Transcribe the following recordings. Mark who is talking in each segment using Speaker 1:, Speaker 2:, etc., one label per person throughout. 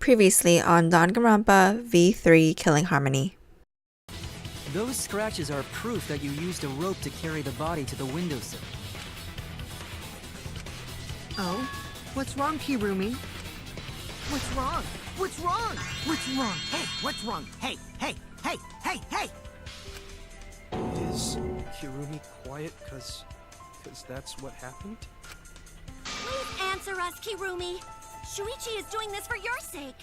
Speaker 1: Previously on Danganronpa V3 Killing Harmony.
Speaker 2: Those scratches are proof that you used a rope to carry the body to the windowsill.
Speaker 3: Oh? What's wrong, Kirumi? What's wrong? What's wrong? What's wrong? Hey, what's wrong? Hey, hey, hey, hey, hey!
Speaker 4: Is Kirumi quiet cause that's what happened?
Speaker 5: Please answer us, Kirumi! Shuichi is doing this for your sake!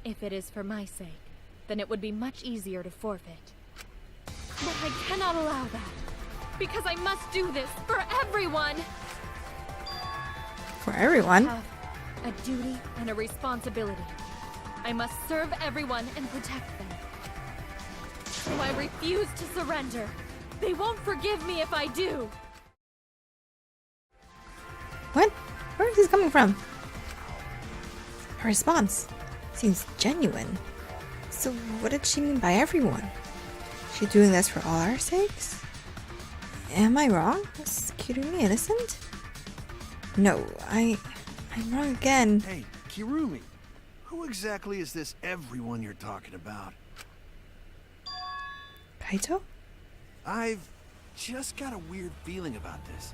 Speaker 6: If it is for my sake, then it would be much easier to forfeit. But I cannot allow that, because I must do this for everyone!
Speaker 1: For everyone?
Speaker 6: I have a duty and a responsibility. I must serve everyone and protect them. So I refuse to surrender. They won't forgive me if I do.
Speaker 1: What? Where is this coming from? Her response seems genuine. So what did she mean by everyone? She doing this for all our sakes? Am I wrong? Is Kirumi innocent? No, I'm wrong again.
Speaker 7: Hey, Kirumi, who exactly is this everyone you're talking about?
Speaker 1: Kaito?
Speaker 7: I've just got a weird feeling about this.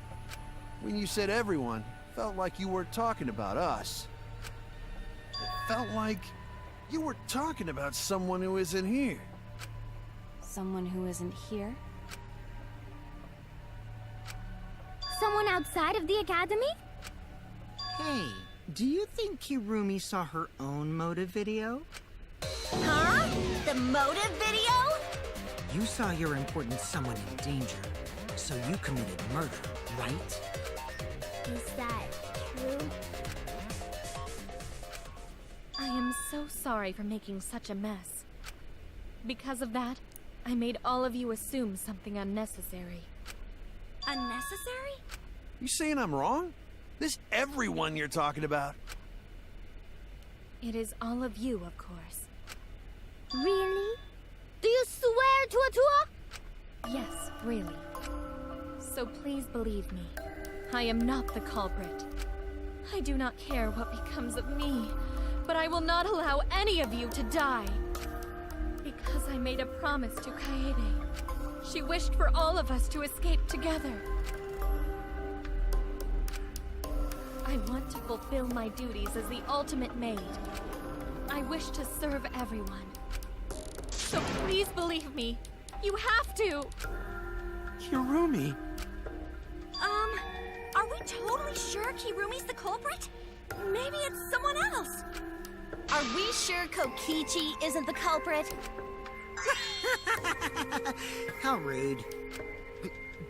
Speaker 7: When you said everyone, felt like you weren't talking about us. It felt like you were talking about someone who isn't here.
Speaker 5: Someone who isn't here? Someone outside of the academy?
Speaker 3: Hey, do you think Kirumi saw her own motive video?
Speaker 5: Huh? The motive video?
Speaker 3: You saw your important someone in danger, so you committed murder, right?
Speaker 5: Is that true?
Speaker 6: I am so sorry for making such a mess. Because of that, I made all of you assume something unnecessary.
Speaker 5: Unnecessary?
Speaker 7: You saying I'm wrong? This everyone you're talking about?
Speaker 6: It is all of you, of course.
Speaker 5: Really? Do you swear to a
Speaker 6: Yes, really. So please believe me. I am not the culprit. I do not care what becomes of me, but I will not allow any of you to die. Because I made a promise to Kaede. She wished for all of us to escape together. I want to fulfill my duties as the ultimate maid. I wish to serve everyone. So please believe me. You have to!
Speaker 4: Kirumi!
Speaker 5: Are we totally sure Kirumi's the culprit? Maybe it's someone else. Are we sure Kokichi isn't the culprit?
Speaker 3: How rude.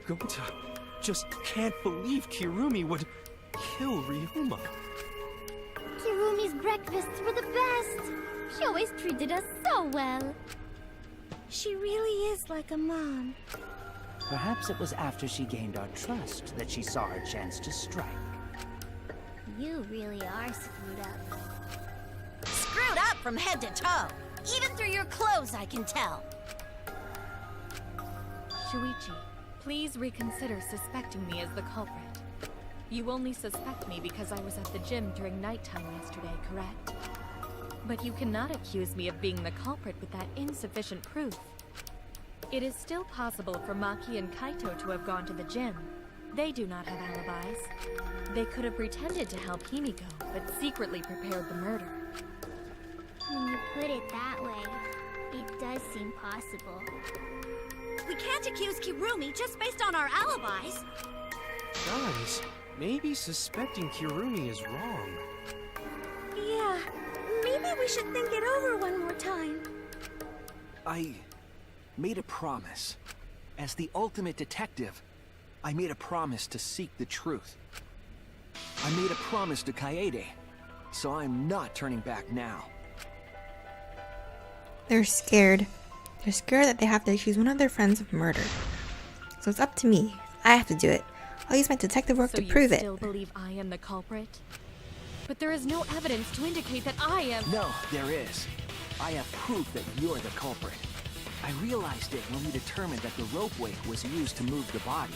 Speaker 4: Gonta just can't believe Kirumi would kill Ryuma.
Speaker 5: Kirumi's breakfasts were the best. She always treated us so well. She really is like a mom.
Speaker 8: Perhaps it was after she gained our trust that she saw her chance to strike.
Speaker 5: You really are screwed up. Screwed up from head to toe. Even through your clothes, I can tell.
Speaker 6: Shuichi, please reconsider suspecting me as the culprit. You only suspect me because I was at the gym during nighttime yesterday, correct? But you cannot accuse me of being the culprit with that insufficient proof. It is still possible for Maki and Kaito to have gone to the gym. They do not have alibis. They could have pretended to help Himiko, but secretly prepared the murder.
Speaker 5: When you put it that way, it does seem possible. We can't accuse Kirumi just based on our alibis.
Speaker 4: Guys, maybe suspecting Kirumi is wrong.
Speaker 5: Yeah, maybe we should think it over one more time.
Speaker 9: I made a promise. As the ultimate detective, I made a promise to seek the truth. I made a promise to Kaede, so I'm not turning back now.
Speaker 1: They're scared. They're scared that they have to accuse one of their friends of murder. So it's up to me. I have to do it. I'll use my detective work to prove it.
Speaker 6: So you still believe I am the culprit? But there is no evidence to indicate that I am—
Speaker 9: No, there is. I have proof that you're the culprit. I realized it when we determined that the ropeway was used to move the body.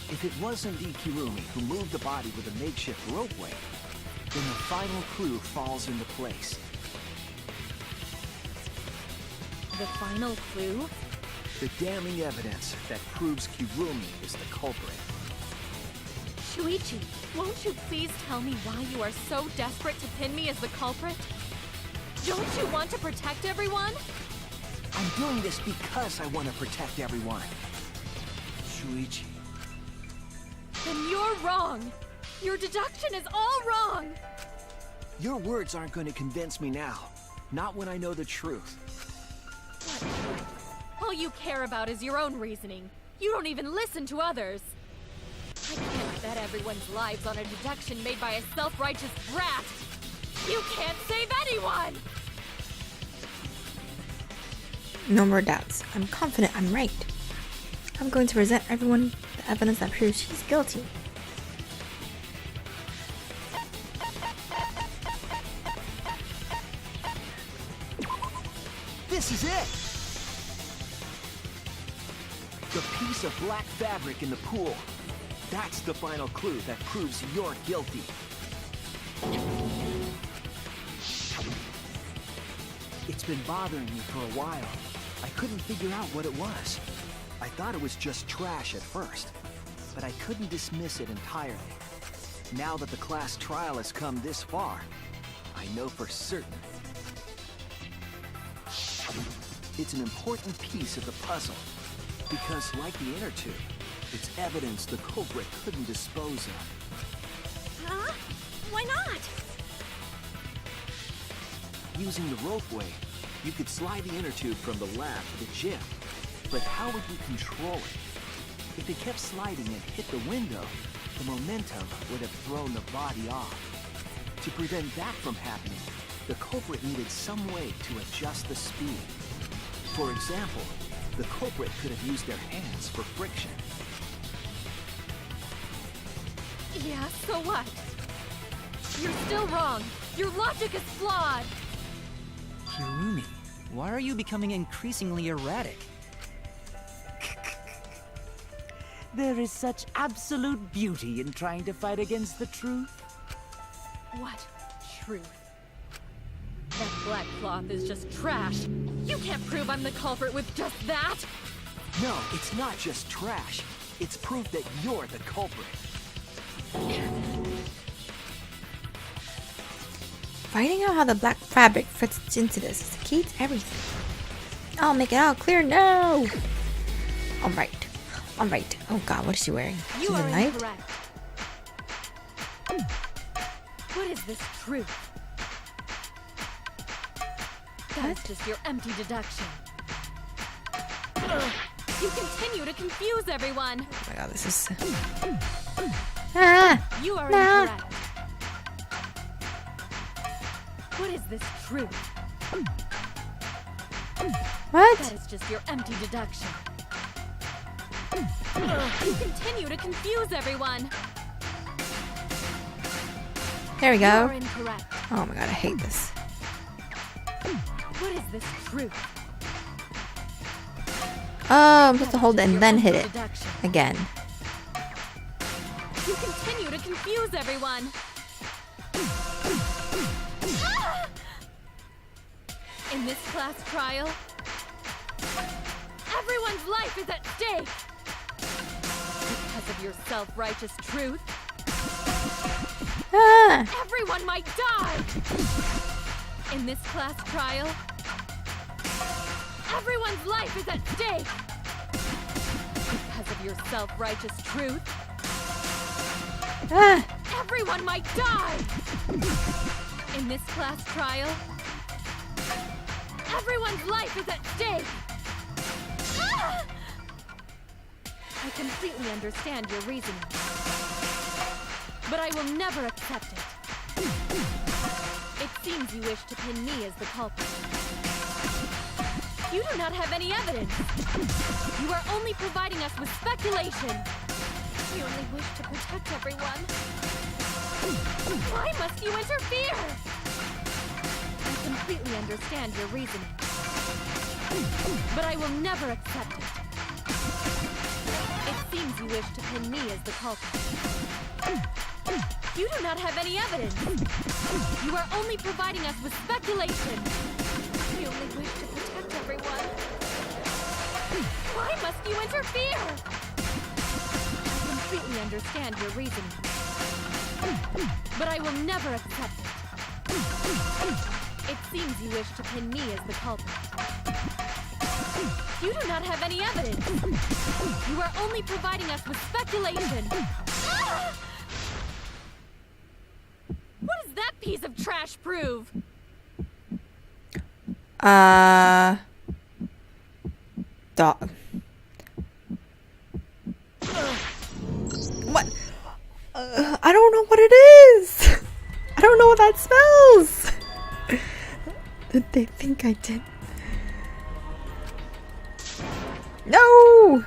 Speaker 9: If it was indeed Kirumi who moved the body with a makeshift ropeway, then the final clue falls into place.
Speaker 6: The final clue?
Speaker 9: The damning evidence that proves Kirumi is the culprit.
Speaker 6: Shuichi, won't you please tell me why you are so desperate to pin me as the culprit? Don't you want to protect everyone?
Speaker 9: I'm doing this because I want to protect everyone.
Speaker 4: Shuichi.
Speaker 6: Then you're wrong! Your deduction is all wrong!
Speaker 9: Your words aren't going to convince me now. Not when I know the truth.
Speaker 6: All you care about is your own reasoning. You don't even listen to others. I can't bet everyone's lives on a deduction made by a self-righteous brat. You can't save anyone!
Speaker 1: No more doubts. I'm confident I'm right. I'm going to present everyone the evidence that proves she's guilty.
Speaker 9: This is it! The piece of black fabric in the pool. That's the final clue that proves you're guilty. It's been bothering me for a while. I couldn't figure out what it was. I thought it was just trash at first, but I couldn't dismiss it entirely. Now that the class trial has come this far, I know for certain. It's an important piece of the puzzle, because like the inner tube, it's evidence the culprit couldn't dispose of.
Speaker 5: Huh? Why not?
Speaker 9: Using the ropeway, you could slide the inner tube from the lab to the gym. But how would you control it? If it kept sliding and hit the window, the momentum would have thrown the body off. To prevent that from happening, the culprit needed some way to adjust the speed. For example, the culprit could have used their hands for friction.
Speaker 6: Yeah, so what? You're still wrong. Your logic is flawed.
Speaker 2: Kirumi, why are you becoming increasingly erratic?
Speaker 8: There is such absolute beauty in trying to fight against the truth.
Speaker 6: What truth? That black cloth is just trash. You can't prove I'm the culprit with just that.
Speaker 9: No, it's not just trash. It's proof that you're the culprit.
Speaker 1: Finding out how the black fabric fits into this is the key to everything. I'll make it all clear now. Alright. Alright. Oh god, what is she wearing?
Speaker 6: You
Speaker 1: She's
Speaker 6: are
Speaker 1: a knife?
Speaker 6: incorrect. What is this truth? That is just your empty deduction. You continue to confuse everyone.
Speaker 1: Oh my god, this is... Ah!
Speaker 6: You are
Speaker 1: No.
Speaker 6: incorrect. What is this truth?
Speaker 1: What?
Speaker 6: That is just your empty deduction. You continue to confuse everyone.
Speaker 1: There we
Speaker 6: You are
Speaker 1: go.
Speaker 6: incorrect.
Speaker 1: Oh my god, I hate this.
Speaker 6: What is this truth?
Speaker 1: Oh, I'm supposed to
Speaker 6: That
Speaker 1: hold
Speaker 6: is
Speaker 1: it and
Speaker 6: your
Speaker 1: then
Speaker 6: empty
Speaker 1: hit it.
Speaker 6: deduction.
Speaker 1: Again.
Speaker 6: You continue to confuse everyone. In this class trial, everyone's life is at stake. Because of your self-righteous truth,
Speaker 1: Ah!
Speaker 6: everyone might die. In this class trial, everyone's life is at stake. Because of your self-righteous truth,
Speaker 1: Ah!
Speaker 6: everyone might die. In this class trial, everyone's life is at stake. I completely understand your reasoning, but I will never accept it. It seems you wish to pin me as the culprit. You do not have any evidence. You are only providing us with speculation. You only wish to protect everyone. Why must you interfere? I completely understand your reasoning, but I will never accept it. It seems you wish to pin me as the culprit. You do not have any evidence. You are only providing us with speculation. We only wish to protect everyone. Why must you interfere? I completely understand your reasoning, but I will never accept it. It seems you wish to pin me as the culprit. You do not have any evidence. You are only providing us with speculation. What does that piece of trash prove?
Speaker 1: What? I don't know what it is. I don't know what that spells. Did they think I did? No!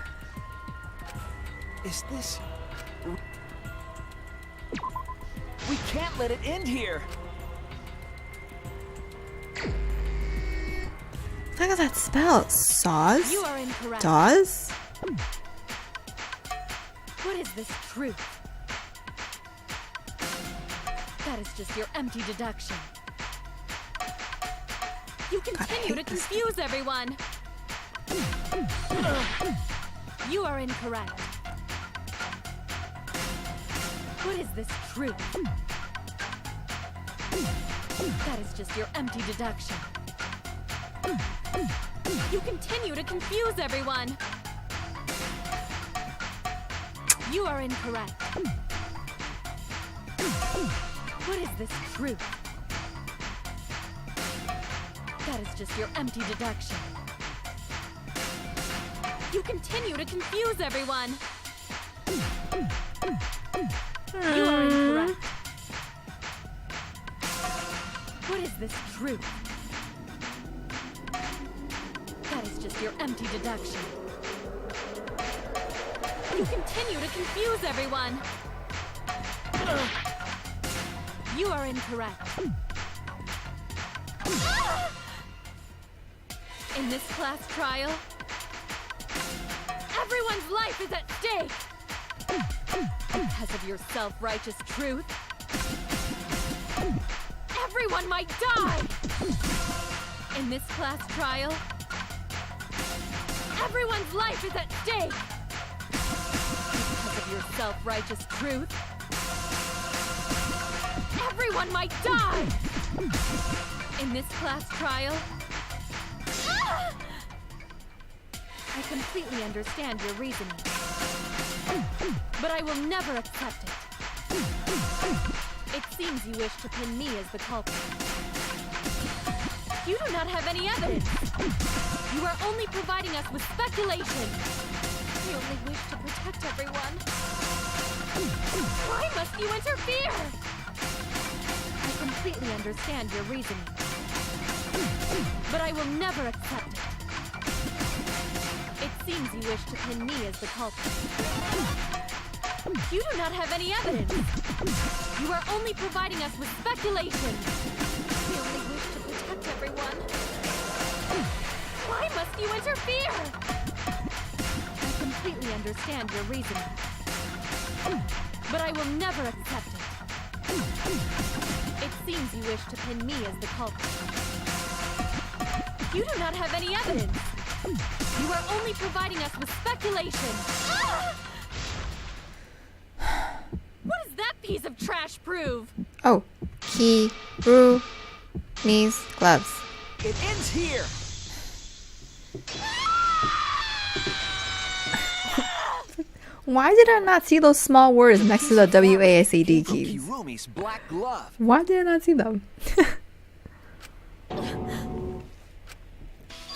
Speaker 9: Is this... We can't let it end here!
Speaker 1: Look at that spell. Saws?
Speaker 6: You are incorrect.
Speaker 1: Daws?
Speaker 6: What is this truth? That is just your empty deduction. You continue to confuse everyone. You are incorrect. What is this truth? That is just your empty deduction. You continue to confuse everyone. You are incorrect. What is this truth? That is just your empty deduction. You continue to confuse everyone. You are incorrect. What is this truth? That is just your empty deduction. You continue to confuse everyone. You are incorrect. In this class trial, everyone's life is at stake. Because of your self-righteous truth, everyone might die. In this class trial, everyone's life is at stake. Because of your self-righteous truth, everyone might die. In this class trial, I completely understand your reasoning, but I will never accept it. It seems you wish to pin me as the culprit. You do not have any evidence. You are only providing us with speculation. We only wish to protect everyone. Why must you interfere? I completely understand your reasoning, but I will never accept it. It seems you wish to pin me as the culprit. You do not have any evidence. You are only providing us with speculation. We only wish to protect everyone. Why must you interfere? I completely understand your reasoning, but I will never accept it. It seems you wish to pin me as the culprit. You do not have any evidence. You are only providing us with speculation. What does that piece of trash prove?
Speaker 1: Oh. Kirumi's gloves.
Speaker 9: It ends here!
Speaker 1: Why did I not see those small words next to the WASD keys?
Speaker 9: Kirumi's black glove.
Speaker 1: Why did I not see them?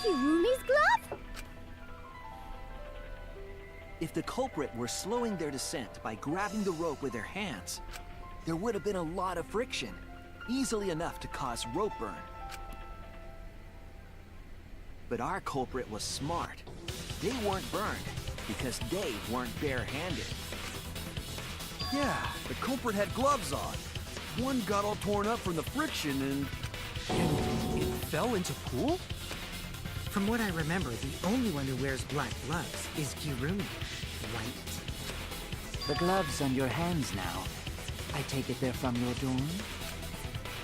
Speaker 5: Kirumi's glove?
Speaker 9: If the culprit were slowing their descent by grabbing the rope with their hands, there would have been a lot of friction, easily enough to cause rope burn. But our culprit was smart. They weren't burned because they weren't bare-handed.
Speaker 7: Yeah, the culprit had gloves on. One got all torn up from the friction and
Speaker 4: It fell into pool?
Speaker 3: From what I remember, the only one who wears black gloves is Kirumi, right?
Speaker 8: The gloves on your hands now
Speaker 9: I take it they're from your dorm?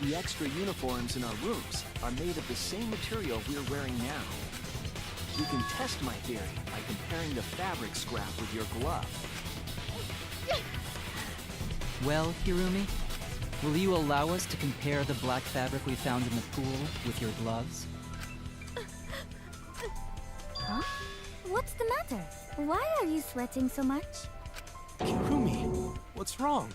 Speaker 7: The extra uniforms in our rooms are made of the same material we're wearing now. We can test my theory by comparing the fabric scrap with your glove.
Speaker 2: Well, Hirumi, will you allow us to compare the black fabric we found in the pool with your gloves?
Speaker 5: Huh? What's the matter? Why are you sweating so much?
Speaker 4: Kirumi, what's wrong?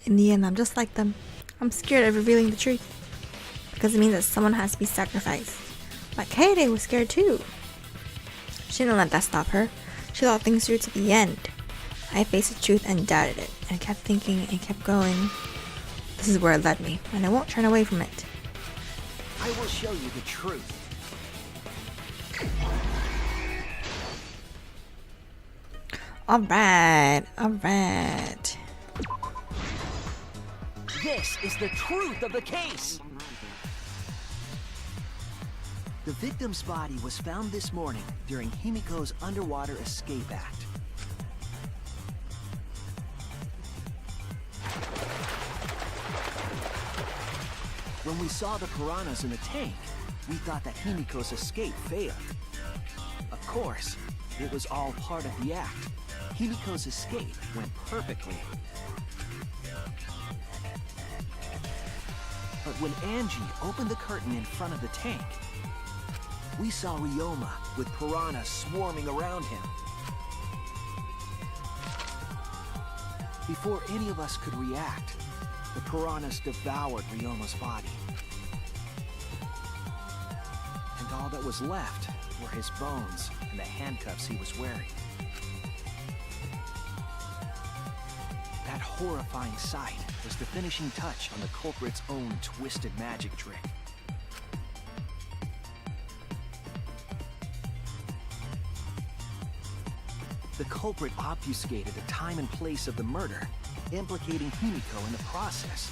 Speaker 1: In the end, I'm just like them. I'm scared of revealing the truth. Because it means that someone has to be sacrificed. But Kaede was scared too. She didn't let that stop her. She thought things through to the end. I faced the truth and doubted it. And kept thinking and kept going. This is where it led me. And I won't turn away from it.
Speaker 9: I will show you the truth.
Speaker 1: Alright.
Speaker 9: This is the truth of the case! The victim's body was found this morning during Himiko's underwater escape act. When we saw the piranhas in the tank, we thought that Himiko's escape failed. Of course, it was all part of the act. Himiko's escape went perfectly. But when Angie opened the curtain in front of the tank, we saw Ryoma with piranhas swarming around him. Before any of us could react, the piranhas devoured Ryoma's body. And all that was left were his bones and the handcuffs he was wearing. That horrifying sight was the finishing touch on the culprit's own twisted magic trick. The culprit obfuscated the time and place of the murder, implicating Himiko in the process.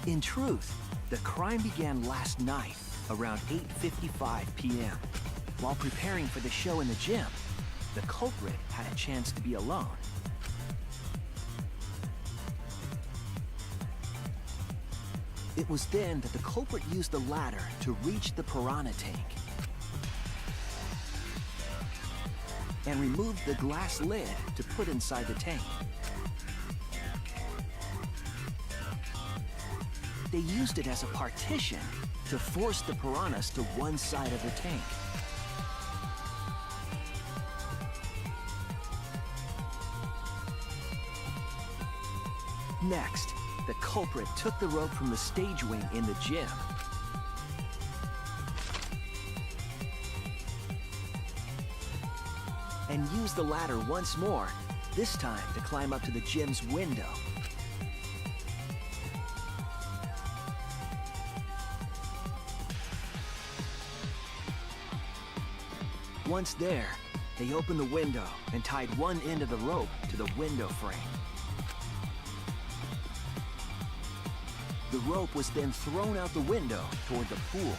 Speaker 9: In truth, the crime began last night, around 8:55 p.m. While preparing for the show in the gym, the culprit had a chance to be alone. It was then that the culprit used the ladder to reach the piranha tank and removed the glass lid to put inside the tank. They used it as a partition to force the piranhas to one side of the tank. Next, the culprit took the rope from the stage wing in the gym. And used the ladder once more, this time to climb up to the gym's window. Once there, they opened the window and tied one end of the rope to the window frame. The rope was then thrown out the window toward the pool.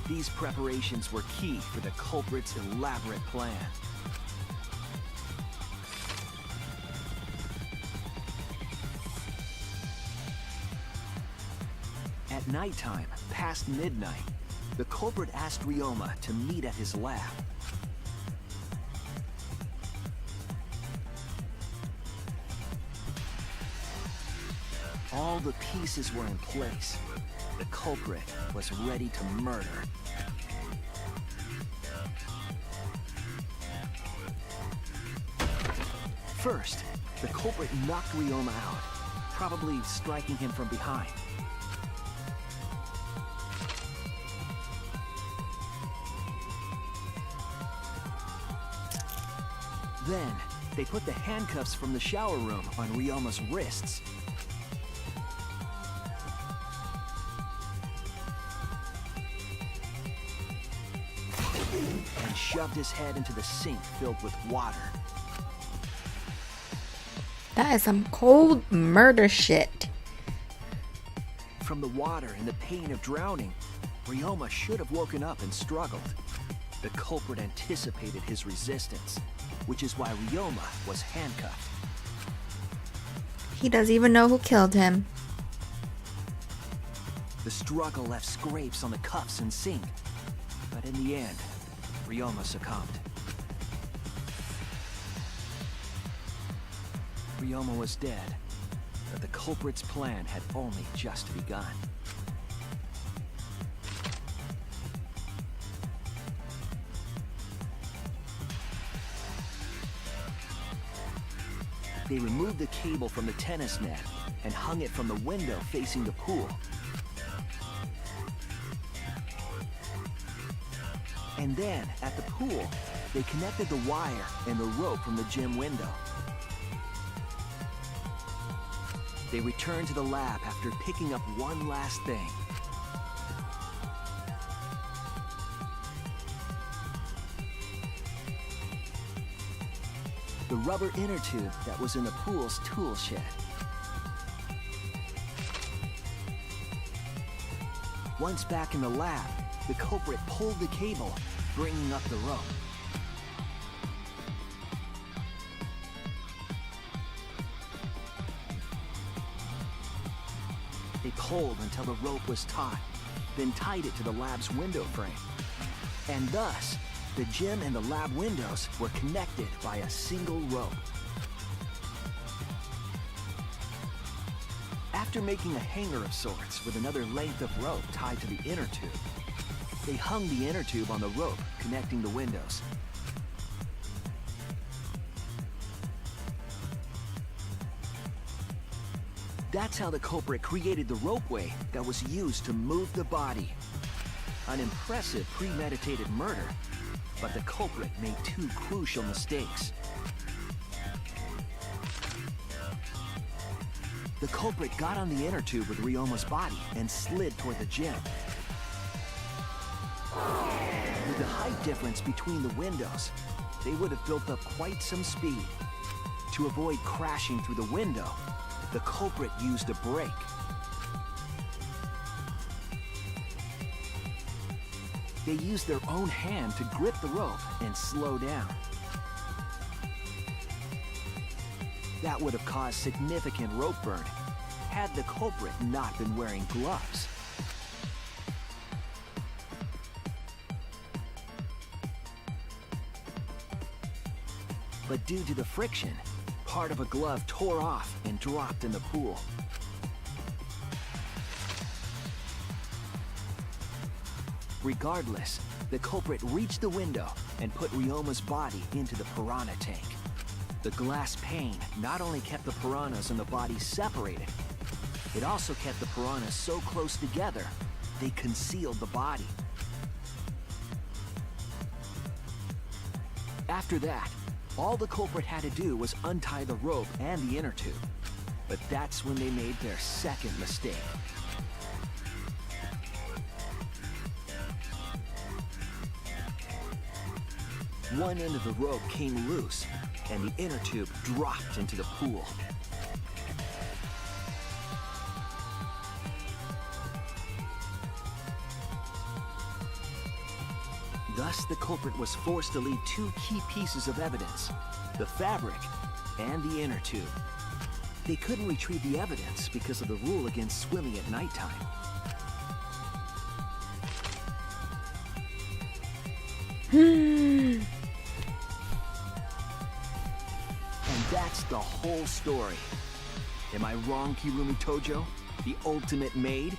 Speaker 9: These preparations were key for the culprit's elaborate plan. At nighttime, past midnight, the culprit asked Ryoma to meet at his lab. All the pieces were in place. The culprit was ready to murder. First, the culprit knocked Ryoma out, probably striking him from behind. Then, they put the handcuffs from the shower room on Ryoma's wrists. And shoved his head into the sink filled with water.
Speaker 1: That is some cold murder shit.
Speaker 9: From the water and the pain of drowning, Ryoma should have woken up and struggled. The culprit anticipated his resistance, which is why Ryoma was handcuffed.
Speaker 1: He doesn't even know who killed him.
Speaker 9: The struggle left scrapes on the cuffs and sink, but in the end, Ryoma succumbed. Ryoma was dead, but the culprit's plan had only just begun. They removed the cable from the tennis net and hung it from the window facing the pool. And then, at the pool, they connected the wire and the rope from the gym window. They returned to the lab after picking up one last thing. The rubber inner tube that was in the pool's tool shed. Once back in the lab, the culprit pulled the cable, bringing up the rope. They pulled until the rope was taut, then tied it to the lab's window frame. And thus, the gym and the lab windows were connected by a single rope. After making a hanger of sorts with another length of rope tied to the inner tube, they hung the inner tube on the rope connecting the windows. That's how the culprit created the ropeway that was used to move the body. An impressive premeditated murder, but the culprit made two crucial mistakes. The culprit got on the inner tube with Ryoma's body and slid toward the gym. With the height difference between the windows, they would have built up quite some speed. To avoid crashing through the window, the culprit used a brake. They used their own hand to grip the rope and slow down. That would have caused significant rope burn had the culprit not been wearing gloves. But due to the friction, part of a glove tore off and dropped in the pool. Regardless, the culprit reached the window and put Ryoma's body into the piranha tank. The glass pane not only kept the piranhas and the body separated, it also kept the piranhas so close together, they concealed the body. After that, all the culprit had to do was untie the rope and the inner tube. But that's when they made their second mistake. One end of the rope came loose, and the inner tube dropped into the pool. Thus, the culprit was forced to leave two key pieces of evidence, the fabric and the inner tube. They couldn't retrieve the evidence because of the rule against swimming at nighttime. And that's the whole story. Am I wrong, Kirumi Tojo? The ultimate maid?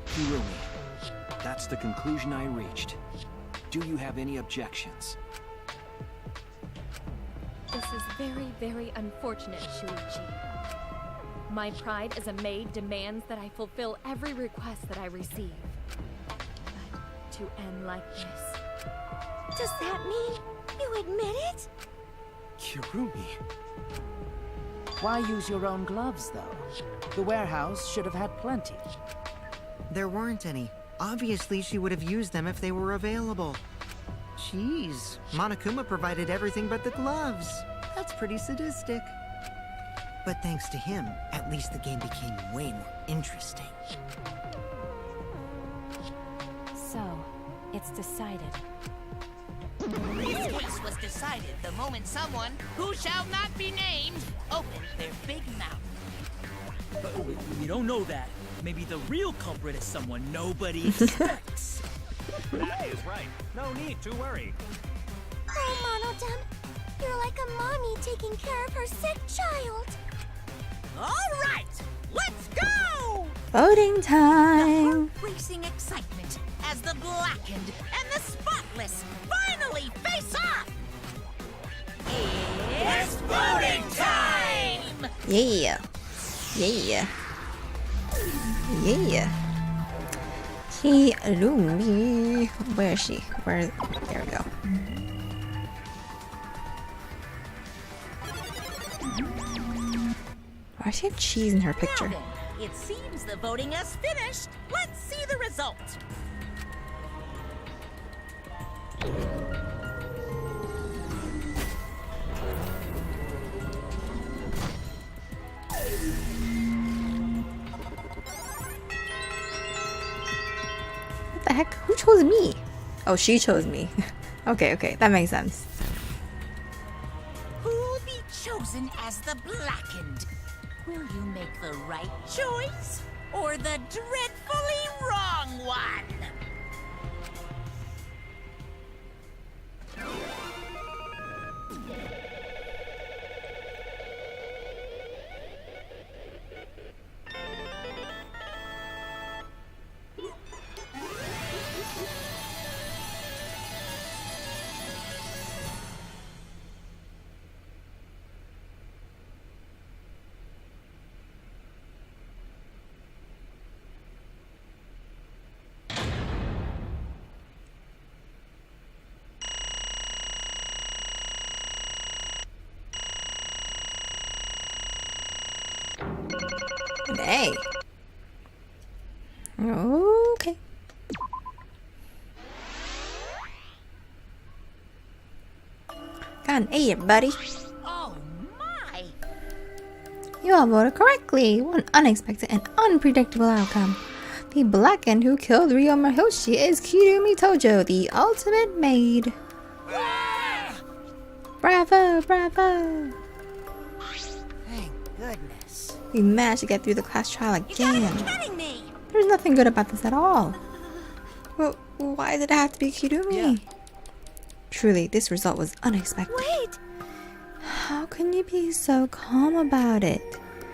Speaker 9: Kirumi, that's the conclusion I reached. Do you have any objections?
Speaker 6: This is very, very unfortunate, Shuichi. My pride as a maid demands that I fulfill every request that I receive. But to end like this...
Speaker 5: Does that mean you admit it?
Speaker 4: Kirumi.
Speaker 8: Why use your own gloves, though? The warehouse should have had plenty.
Speaker 3: There weren't any. Obviously, she would have used them if they were available. Jeez, Monokuma provided everything but the gloves. That's pretty sadistic. But thanks to him, at least the game became way more interesting.
Speaker 10: So, it's decided.
Speaker 11: This case was decided the moment someone, who shall not be named, opened their big mouth.
Speaker 12: We don't know that. Maybe the real culprit is someone nobody expects.
Speaker 9: That is right. No need to worry.
Speaker 5: Oh, Monodem, you're like a mommy taking care of her sick child.
Speaker 11: All right, let's go!
Speaker 1: Voting time.
Speaker 11: Racing excitement as the blackened and the spotless finally face off. It's voting time!
Speaker 1: Yeah. Yeah. Yeah. Kirumi. Where is she? Where? There we go. Why does she have cheese in her picture?
Speaker 11: Now then, it seems the voting has finished. Let's see the result.
Speaker 1: What the heck? Who chose me? Oh, she chose me. Okay, that makes sense.
Speaker 11: Who'll be chosen as the blackened? Will you make the right choice or the dreadfully wrong one?
Speaker 1: Hey. Okay. Got an A, everybody.
Speaker 11: Oh my!
Speaker 1: You all voted correctly. What an unexpected and unpredictable outcome. The blackened who killed Ryo Mahoshi is Kirumi Tojo, the ultimate maid. Bravo, bravo.
Speaker 3: Thank goodness.
Speaker 1: We managed to get through the class trial again.
Speaker 11: You gotta be kidding me!
Speaker 1: There's nothing good about this at all. Well, why did it have to be Kirumi? Truly, this result was unexpected.
Speaker 5: Wait!
Speaker 1: How can you be so calm about it?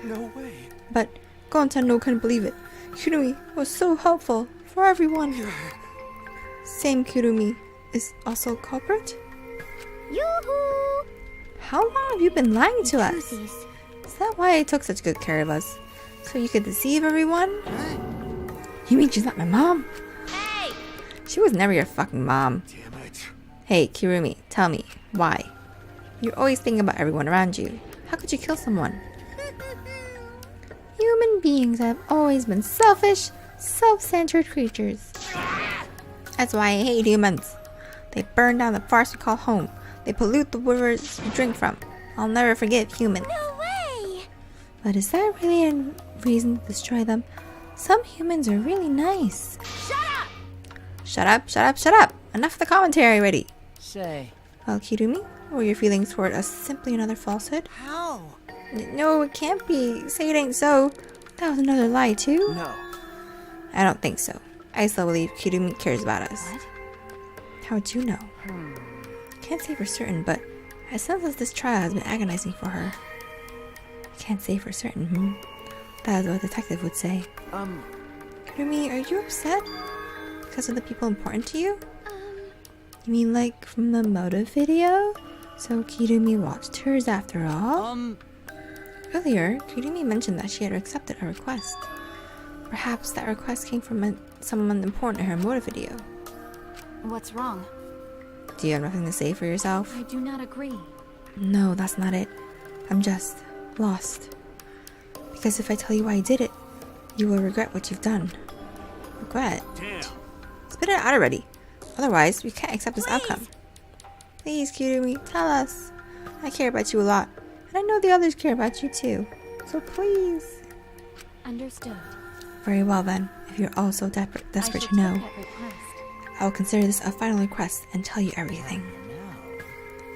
Speaker 4: No way.
Speaker 1: But Gontano couldn't believe it. Kirumi was so helpful for everyone. Same Kirumi is also culprit?
Speaker 5: Yoo-hoo!
Speaker 1: How long have you been lying to us? Is that why I took such good care of us? So you could deceive everyone? You mean she's not my mom?
Speaker 11: Hey!
Speaker 1: She was never your fucking mom.
Speaker 7: Damn it.
Speaker 1: Hey, Kirumi, tell me, why? You're always thinking about everyone around you. How could you kill someone? Human beings have always been selfish, self-centered creatures. That's why I hate humans. They burn down the forest we call home. They pollute the rivers we drink from. I'll never forgive humans.
Speaker 5: No way!
Speaker 1: But is that really a reason to destroy them? Some humans are really nice.
Speaker 11: Shut up!
Speaker 1: Shut up, shut up, shut up! Enough of the commentary already.
Speaker 9: Say,
Speaker 1: Well, Kirumi, were your feelings toward us simply another falsehood?
Speaker 3: How?
Speaker 1: No, it can't be. Say it ain't so. That was another lie, too?
Speaker 9: no.
Speaker 1: I don't think so. I still believe Kirumi cares about us.
Speaker 10: What?
Speaker 1: How'd you know? Can't say for certain, but I sense that this trial has been agonizing for her. Can't say for certain, That is what a detective would say. Kirumi, are you upset? Because of the people important to you? You mean like from the motive video? So Kirumi watched hers after all? Earlier, Kirumi mentioned that she had accepted a request. Perhaps that request came from someone important in her motive video.
Speaker 10: What's wrong?
Speaker 1: Do you have nothing to say for yourself?
Speaker 10: I do not agree.
Speaker 1: No, that's not it. I'm just lost. Because if I tell you why I did it, you will regret what you've done. Regret?
Speaker 12: Damn.
Speaker 1: Spit it out already. Otherwise, we can't accept this outcome. Please, Kirumi, tell us. I care about you a lot, and I know the others care about you too. So please.
Speaker 10: Understood.
Speaker 1: Very well then, if you're all so desperate to know. I will consider this a final request and tell you everything.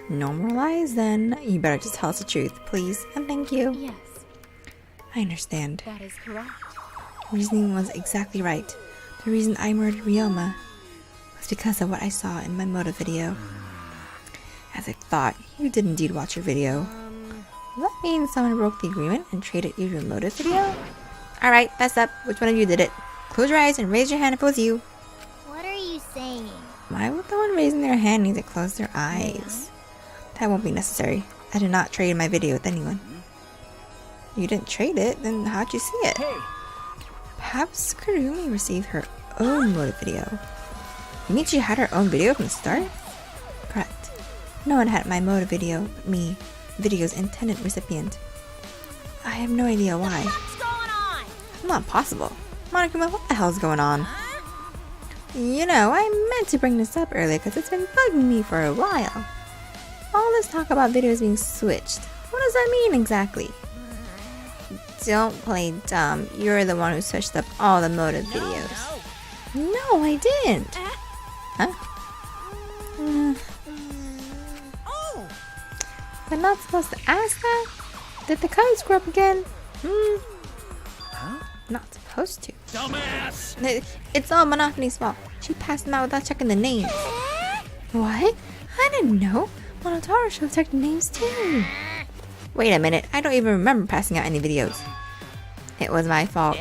Speaker 1: No more lies then. You better just tell us the truth, please, and thank you.
Speaker 10: Yes.
Speaker 1: I understand.
Speaker 10: That is correct.
Speaker 1: Reasoning was exactly right. The reason I murdered Ryoma was because of what I saw in my motive video. As I thought, you did indeed watch your video. Does that mean someone broke the agreement and traded you your motive video? Alright, fess up. Which one of you did it? Close your eyes and raise your hand if it was you.
Speaker 5: What are you saying?
Speaker 1: Why would the one raising their hand need to close their eyes? That won't be necessary. I did not trade my video with anyone. You didn't trade it? Then how'd you see it?
Speaker 9: Hey!
Speaker 1: Perhaps Kurumi received her own motive video. You mean she had her own video from the start? Correct. No one had my motive video but me, the video's intended recipient. I have no idea why.
Speaker 11: What's going on?
Speaker 1: It's not possible. Monokuma, what the hell's going on? You know, I meant to bring this up earlier because it's been bugging me for a while. All this talk about videos being switched. What does that mean exactly? Don't play dumb. You're the one who switched up all the motive videos. No, I didn't. Huh?
Speaker 11: Oh!
Speaker 1: I'm not supposed to ask that? Did the code screw up again?
Speaker 9: Huh?
Speaker 1: Not supposed to.
Speaker 12: Dumbass!
Speaker 1: It's all Monopony's fault. She passed them out without checking the names. What? I didn't know. Monotaro should have checked the names too. Wait a minute. I don't even remember passing out any videos. It was my fault.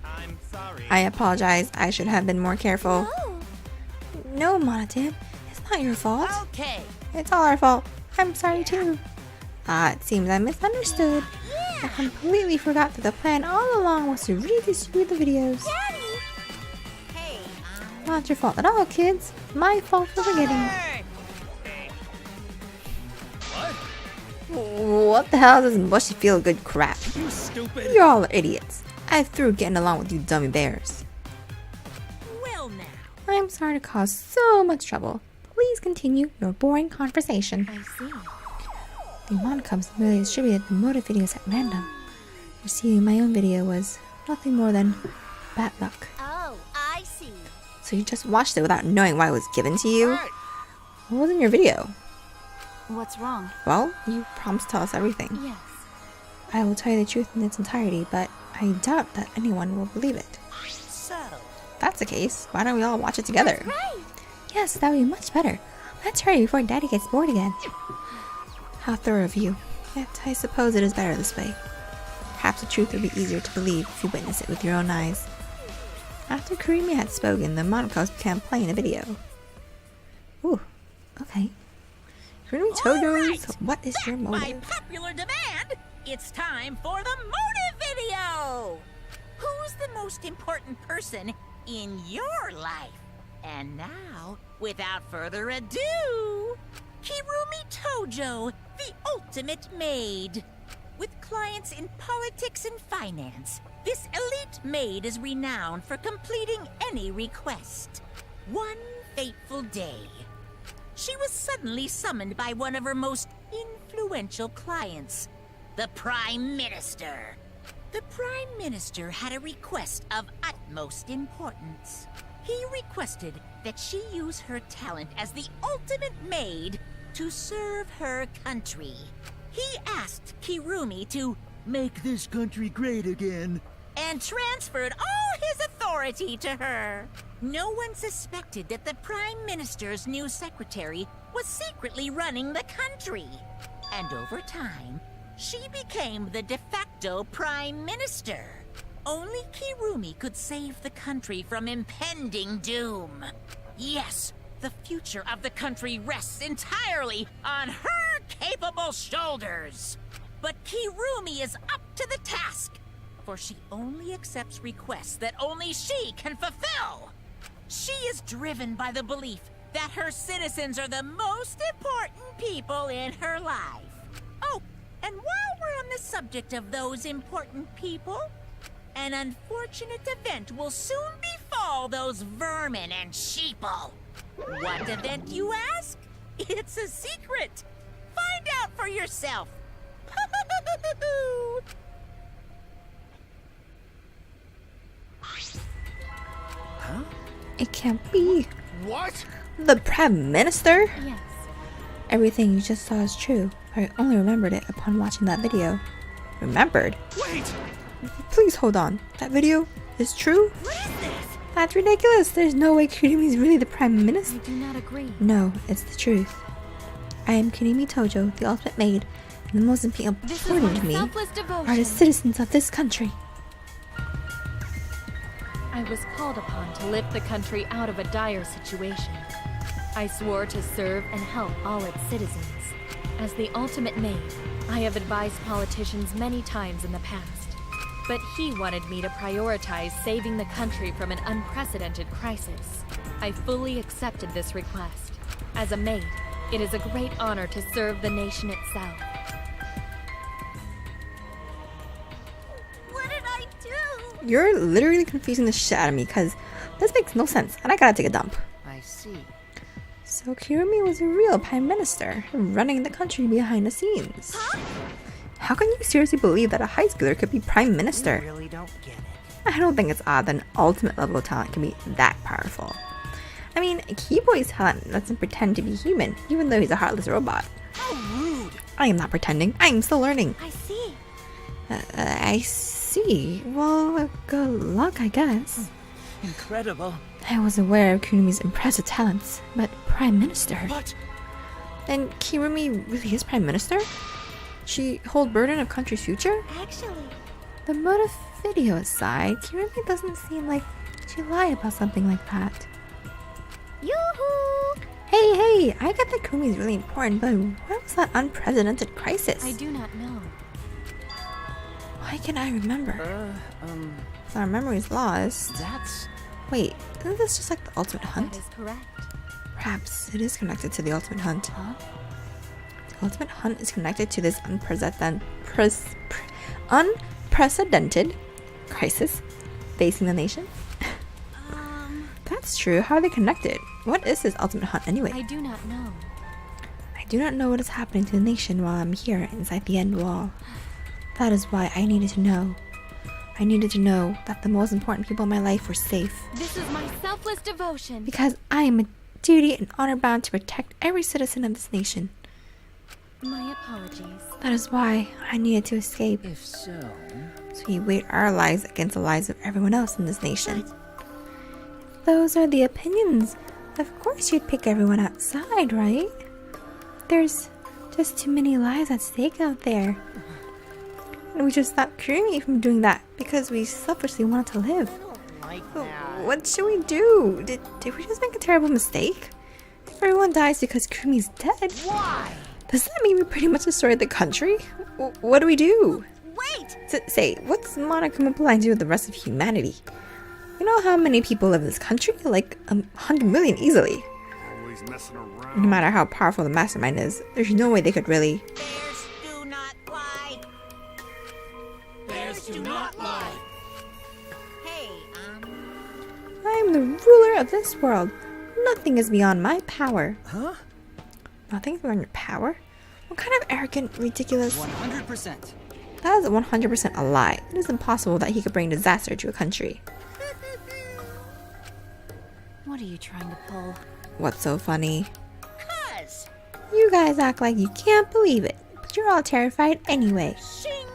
Speaker 12: I'm sorry.
Speaker 1: I apologize. I should have been more careful. No, Monotip. It's not your fault.
Speaker 11: Okay.
Speaker 1: It's all our fault. I'm sorry too. It seems I misunderstood. I completely forgot that the plan all along was to redistribute the videos.
Speaker 11: Hey,
Speaker 1: Not your fault at all, kids. My fault for forgetting. What the hell is this mushy feel-good crap?
Speaker 12: You stupid.
Speaker 1: You all are idiots. I through getting along with you dummy bears.
Speaker 11: well now.
Speaker 1: I'm sorry to cause so much trouble. Please continue your boring conversation.
Speaker 10: I see.
Speaker 1: The Monocoms merely distributed the motive videos at random. Receiving my own video was nothing more than bad luck.
Speaker 5: Oh, I see.
Speaker 1: So you just watched it without knowing why it was given to you? What was in your video?
Speaker 10: What's wrong?
Speaker 1: Well, you promised to tell us everything.
Speaker 10: Yes.
Speaker 1: I will tell you the truth in its entirety, but I doubt that anyone will believe it.
Speaker 11: So,
Speaker 1: If that's the case, why don't we all watch it together?
Speaker 5: Right.
Speaker 1: Yes, that would be much better. Let's hurry before Daddy gets bored again. How thorough of you. Yet I suppose it is better this way. Perhaps the truth would be easier to believe if you witness it with your own eyes. After Kurumi had spoken, the Monocoms began playing the video. Ooh, okay. Kurumi Tojo's, what is your
Speaker 11: by
Speaker 1: motive?
Speaker 11: popular demand, it's time for the motive video! Who's the most important person in your life? And now, without further ado, Kirumi Tojo, the ultimate maid. With clients in politics and finance, this elite maid is renowned for completing any request. One fateful day, she was suddenly summoned by one of her most influential clients, the Prime Minister. The Prime Minister had a request of utmost importance. He requested that she use her talent as the ultimate maid to serve her country. He asked Kirumi to
Speaker 12: Make this country great again.
Speaker 11: and transferred all his authority to her. No one suspected that the Prime Minister's new secretary was secretly running the country. And over time, she became the de facto Prime Minister. Only Kirumi could save the country from impending doom. Yes, the future of the country rests entirely on her capable shoulders. But Kirumi is up to the task, for she only accepts requests that only she can fulfill. She is driven by the belief that her citizens are the most important people in her life. Oh, and while we're on the subject of those important people, An unfortunate event will soon befall those vermin and sheeple. What event, you ask? It's a secret. Find out for yourself.
Speaker 9: Huh?
Speaker 1: It can't be.
Speaker 7: What?
Speaker 1: The Prime Minister?
Speaker 10: Yes.
Speaker 1: Everything you just saw is true. I only remembered it upon watching that video. Remembered?
Speaker 7: Wait!
Speaker 1: Please hold on. That video is true?
Speaker 11: What is this?
Speaker 1: That's ridiculous. There's no way Kurumi is really the Prime Minister.
Speaker 10: I do not agree.
Speaker 1: No, it's the truth. I am Kurumi Tojo, the ultimate maid, and the most important to me
Speaker 10: selfless
Speaker 1: are the
Speaker 10: devotion.
Speaker 1: citizens of this country.
Speaker 6: I was called upon to lift the country out of a dire situation. I swore to serve and help all its citizens. As the ultimate maid, I have advised politicians many times in the past. But he wanted me to prioritize saving the country from an unprecedented crisis. I fully accepted this request. As a maid, it is a great honor to serve the nation itself.
Speaker 5: What did I do?
Speaker 1: You're literally confusing the shit out of me, because this makes no sense, and I gotta take a dump.
Speaker 3: I see.
Speaker 1: So Kurumi was a real Prime Minister, running the country behind the scenes.
Speaker 5: Huh?
Speaker 1: How can you seriously believe that a high schooler could be Prime Minister?
Speaker 3: You really don't get it.
Speaker 1: I don't think it's odd that an ultimate level of talent can be that powerful. I mean, Keyboy's talent lets him pretend to be human, even though he's a heartless robot.
Speaker 12: How rude!
Speaker 1: I am not pretending, I am still learning.
Speaker 5: I see.
Speaker 1: I see. Well, good luck, I guess.
Speaker 12: Incredible.
Speaker 1: I was aware of Kurumi's impressive talents, but Prime Minister?
Speaker 12: What?
Speaker 1: And Kurumi really is Prime Minister? She hold burden of country's future?
Speaker 5: Actually,
Speaker 1: The motive video aside, Kurumi doesn't seem like she'd lie about something like that.
Speaker 5: yoo-hoo!
Speaker 1: Hey, I get that Kurumi is really important, but what was that unprecedented crisis?
Speaker 10: I do not know.
Speaker 1: Why can't I remember? My memory is lost.
Speaker 9: That's...
Speaker 1: Wait, isn't this just like the ultimate hunt?
Speaker 10: That is correct.
Speaker 1: Perhaps it is connected to the ultimate hunt.
Speaker 10: Huh?
Speaker 1: The ultimate hunt is connected to this unprecedented crisis facing the nation. That's true. How are they connected? What is this ultimate hunt anyway?
Speaker 10: I do not know.
Speaker 1: I do not know what is happening to the nation while I'm here inside the end wall. That is why I needed to know. I needed to know that the most important people in my life were safe.
Speaker 10: This is my selfless devotion.
Speaker 1: Because I am a duty and honor bound to protect every citizen of this nation.
Speaker 10: My apologies.
Speaker 1: That is why I needed to escape.
Speaker 9: If so...
Speaker 1: So we weighed our lives against the lives of everyone else in this nation. If those are the opinions, of course you'd pick everyone outside, right? There's just too many lives at stake out there. And we just stopped Kurumi from doing that because we selfishly wanted to live. What should we do? Did we just make a terrible mistake? If everyone dies because Kurumi's dead,
Speaker 11: Why?
Speaker 1: does that mean we pretty much destroyed the country? What do we do?
Speaker 5: Wait!
Speaker 1: Say, what's Monokuma plan to do with the rest of humanity? You know how many people live in this country? Like 100 million easily.
Speaker 7: Always messing around.
Speaker 1: No matter how powerful the mastermind is, there's no way they could really...
Speaker 11: Bears do not lie.
Speaker 12: Bears do not lie.
Speaker 11: Hey,
Speaker 1: I am the ruler of this world. Nothing is beyond my power.
Speaker 9: Huh?
Speaker 1: Nothing is beyond your power? What kind of arrogant, ridiculous...
Speaker 2: 100%.
Speaker 1: That is 100% a lie. It is impossible that he could bring disaster to a country.
Speaker 10: What are you trying to pull?
Speaker 1: What's so funny?
Speaker 11: cuz.
Speaker 1: You guys act like you can't believe it, but you're all terrified anyway.
Speaker 11: Shing.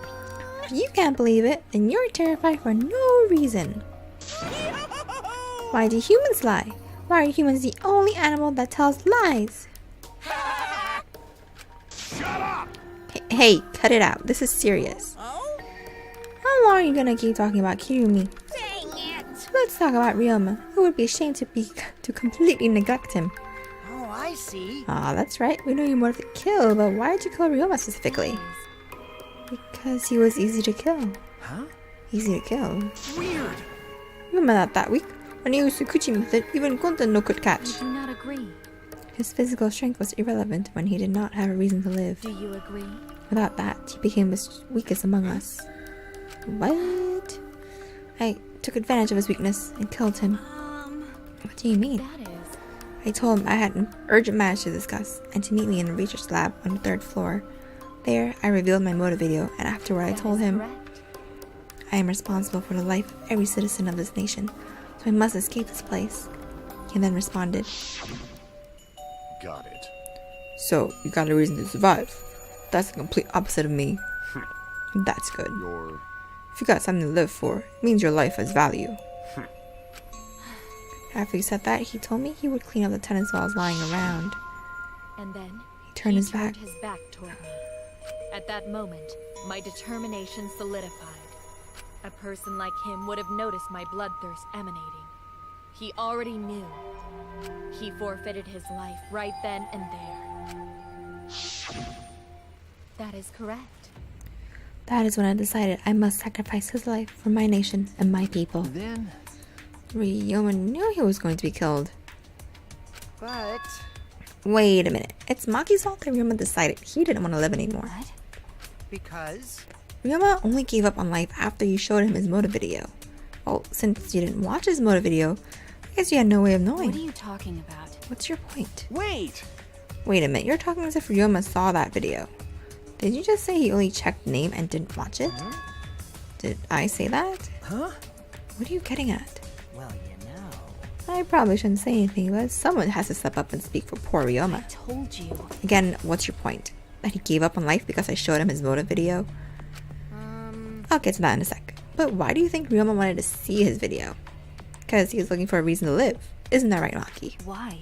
Speaker 1: If you can't believe it, then you're terrified for no reason. Why do humans lie? Why are humans the only animal that tells lies?
Speaker 7: Shut up!
Speaker 1: Hey, cut it out. This is serious.
Speaker 11: Oh?
Speaker 1: How long are you gonna keep talking about Kirumi?
Speaker 11: Dang it!
Speaker 1: Let's talk about Ryoma. It would be a shame to completely neglect him.
Speaker 3: Oh, I see.
Speaker 1: Ah, that's right. We know you more to kill, but why did you kill Ryoma specifically? Because he was easy to kill.
Speaker 9: Huh?
Speaker 1: Easy to kill.
Speaker 12: Weird.
Speaker 1: Remember that week when he used Tsukuchi method, even Gonten no could catch.
Speaker 10: I do not agree.
Speaker 1: His physical strength was irrelevant when he did not have a reason to live.
Speaker 10: Do you agree?
Speaker 1: Without that, he became the weakest among us. What? I took advantage of his weakness and killed him. What do you mean?
Speaker 6: That is.
Speaker 1: I told him I had an urgent matter to discuss and to meet me in the research lab on the 3rd floor. There, I revealed my motive video, and afterward I told him, I am responsible for the life of every citizen of this nation, so I must escape this place. He then responded,
Speaker 7: Got it.
Speaker 1: So, you got a reason to survive. That's the complete opposite of me. That's good. If you got something to live for, it means your life has value. After he said that, he told me he would clean up the tennis balls lying around.
Speaker 6: And then
Speaker 1: He turned his back.
Speaker 6: toward me. At that moment, my determination solidified. A person like him would have noticed my bloodthirst emanating. He already knew. He forfeited his life right then and there. That is correct.
Speaker 1: That is when I decided I must sacrifice his life for my nation and my people.
Speaker 9: Then,
Speaker 1: Ryoma knew he was going to be killed.
Speaker 3: But
Speaker 1: Wait a minute. It's Maki's fault that Ryoma decided he didn't want to live anymore.
Speaker 3: because
Speaker 1: Ryoma only gave up on life after you showed him his motive video. Well, since you didn't watch his motive video, I guess you had no way of knowing.
Speaker 10: What are you talking about?
Speaker 1: What's your point?
Speaker 9: wait!
Speaker 1: Wait a minute, you're talking as if Ryoma saw that video. Did you just say he only checked the name and didn't watch it? Did I say that?
Speaker 9: Huh?
Speaker 1: What are you getting at?
Speaker 3: well, you know.
Speaker 1: I probably shouldn't say anything, but someone has to step up and speak for poor Ryoma.
Speaker 10: I told you.
Speaker 1: Again, what's your point? That he gave up on life because I showed him his motive video? I'll get to that in a sec. But why do you think Ryoma wanted to see his video? Because he was looking for a reason to live. Isn't that right, Maki?
Speaker 10: Why?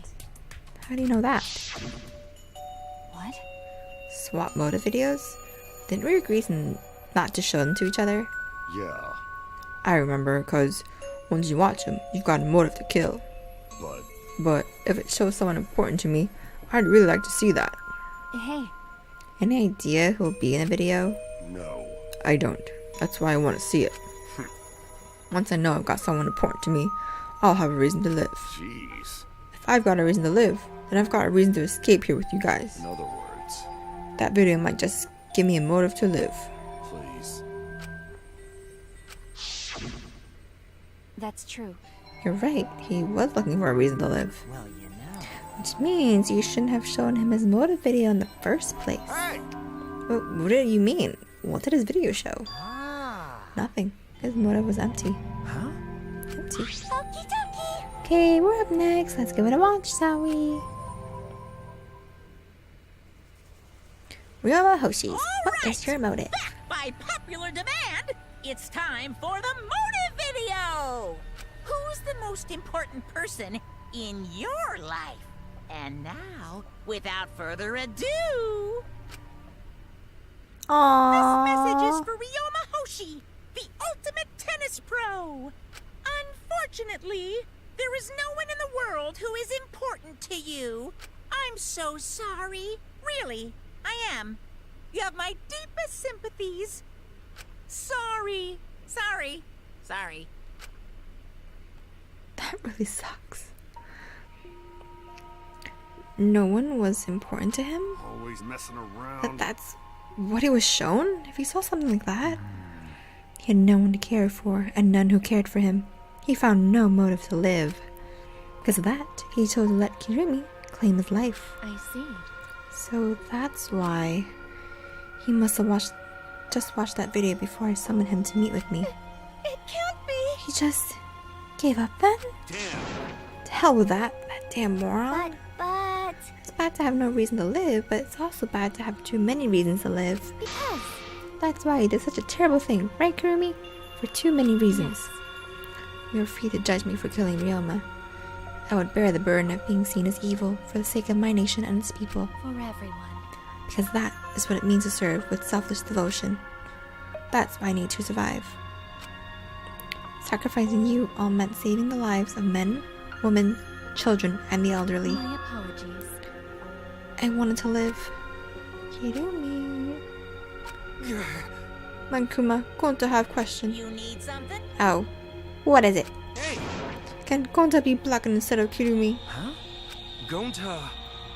Speaker 1: How do you know that?
Speaker 10: What?
Speaker 1: Swap motive videos? Didn't we agree not to show them to each other?
Speaker 7: Yeah,
Speaker 1: I remember, because once you watch them, you've got a motive to kill. But if it shows someone important to me, I'd really like to see that.
Speaker 10: Hey.
Speaker 1: Any idea who will be in the video?
Speaker 7: No.
Speaker 1: I don't. That's why I want to see it. Once I know I've got someone important to me, I'll have a reason to live.
Speaker 7: Jeez.
Speaker 1: If I've got a reason to live, then I've got a reason to escape here with you guys.
Speaker 7: In other words,
Speaker 1: That video might just give me a motive to live.
Speaker 7: please.
Speaker 10: That's true.
Speaker 1: You're right, he was looking for a reason to live.
Speaker 3: Well, you know.
Speaker 1: Which means you shouldn't have shown him his motive video in the first place.
Speaker 7: Hey!
Speaker 1: What did you mean? What did his video show?
Speaker 3: Ah.
Speaker 1: Nothing. His motive was empty.
Speaker 9: Huh?
Speaker 1: Empty.
Speaker 5: Okie dokie.
Speaker 1: Okay, we're up next. Let's give it a watch, shall we? Ryoma Hoshi, what is your motive?
Speaker 11: By popular demand, it's time for the motive video! Who's the most important person in your life? And now, without further ado,
Speaker 1: Aww.
Speaker 11: this message is for Ryoma Hoshi, the ultimate tennis pro. Unfortunately, there is no one in the world who is important to you. I'm so sorry. Really, I am. You have my deepest sympathies. Sorry. Sorry.
Speaker 1: That really sucks. No one was important to him?
Speaker 7: Always messing around.
Speaker 1: That's what he was shown? If he saw something like that? He had no one to care for, and none who cared for him. He found no motive to live. Because of that, he chose to let Kirumi claim his life.
Speaker 6: I see.
Speaker 1: So that's why he must have just watched that video before I summoned him to meet with me.
Speaker 11: It can't be.
Speaker 1: He just gave up then?
Speaker 7: Damn.
Speaker 1: To hell with that damn moron.
Speaker 5: But
Speaker 1: It's bad to have no reason to live, but it's also bad to have too many reasons to live.
Speaker 5: because
Speaker 1: That's why he did such a terrible thing, right, Kurumi? For too many reasons. You're free to judge me for killing Ryoma. I would bear the burden of being seen as evil for the sake of my nation and its people,
Speaker 10: For everyone.
Speaker 1: because that is what it means to serve with selfless devotion. That's why I need to survive. Sacrificing you all meant saving the lives of men, women, children, and the elderly.
Speaker 10: My apologies.
Speaker 1: I wanted to live. Kirumi. Mankuma, going to have question.
Speaker 11: You need something?
Speaker 1: Oh, what is it?
Speaker 9: Hey!
Speaker 1: Can Gonta be black instead of Kirumi?
Speaker 9: Huh? Gonta.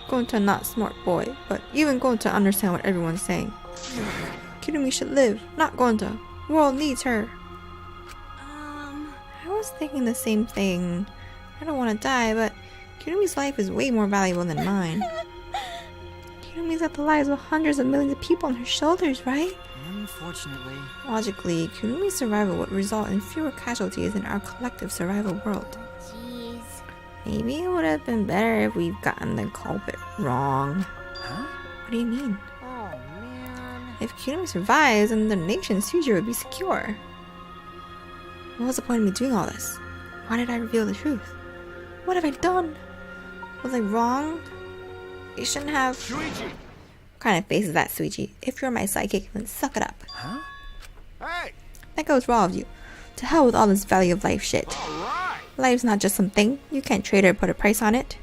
Speaker 1: Gonta not smart boy, but even Gonta understand what everyone's saying. Kirumi should live, not Gonta. World needs her. was thinking the same thing. I don't want to die, but Kirumi's life is way more valuable than mine. Kirumi's got the lives of hundreds of millions of people on her shoulders, right?
Speaker 2: Unfortunately.
Speaker 1: Logically, Kirumi's survival would result in fewer casualties in our collective survival world.
Speaker 5: Jeez.
Speaker 1: Maybe it would have been better if we've gotten the culprit wrong.
Speaker 9: Huh?
Speaker 1: What do you mean?
Speaker 11: Oh, man.
Speaker 1: If Kirumi survives, then the nation's future would be secure. What was the point of me doing all this? Why did I reveal the truth? What have I done? Was I wrong? You shouldn't have...
Speaker 7: Shuichi!
Speaker 1: What kind of face is that, Suichi? If you're my sidekick, then suck it up.
Speaker 9: Huh?
Speaker 7: Hey!
Speaker 1: That goes for all of you. To hell with all this value of life shit.
Speaker 7: Alright!
Speaker 1: Life's not just something. You can't trade or put a price on it.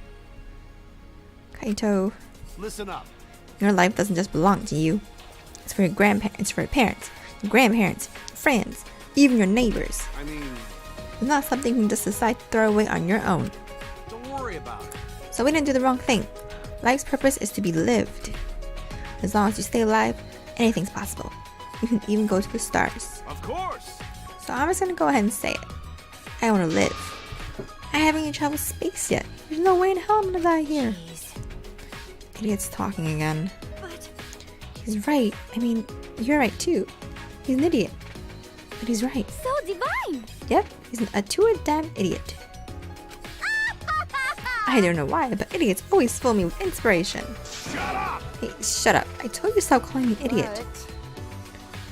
Speaker 1: Kaito,
Speaker 7: Listen up.
Speaker 1: your life doesn't just belong to you. It's for your grandparents, for your parents, your grandparents, your friends, even your neighbors.
Speaker 7: I mean,
Speaker 1: It's not something you can just decide to throw away on your own.
Speaker 7: don't worry about it.
Speaker 1: So we didn't do the wrong thing. Life's purpose is to be lived. As long as you stay alive, anything's possible. You can even go to the stars.
Speaker 7: Of course!
Speaker 1: So I'm just gonna go ahead and say it. I want to live. I haven't even traveled space yet. There's no way in hell I'm gonna die here. Idiot's talking again.
Speaker 5: But
Speaker 1: He's right. I mean, you're right too. He's an idiot. But he's right.
Speaker 5: so divine.
Speaker 1: Yep, he's a damn idiot. I don't know why, but idiots always fill me with inspiration.
Speaker 7: Shut up!
Speaker 1: Hey, shut up. I told you to stop calling me idiot.
Speaker 11: But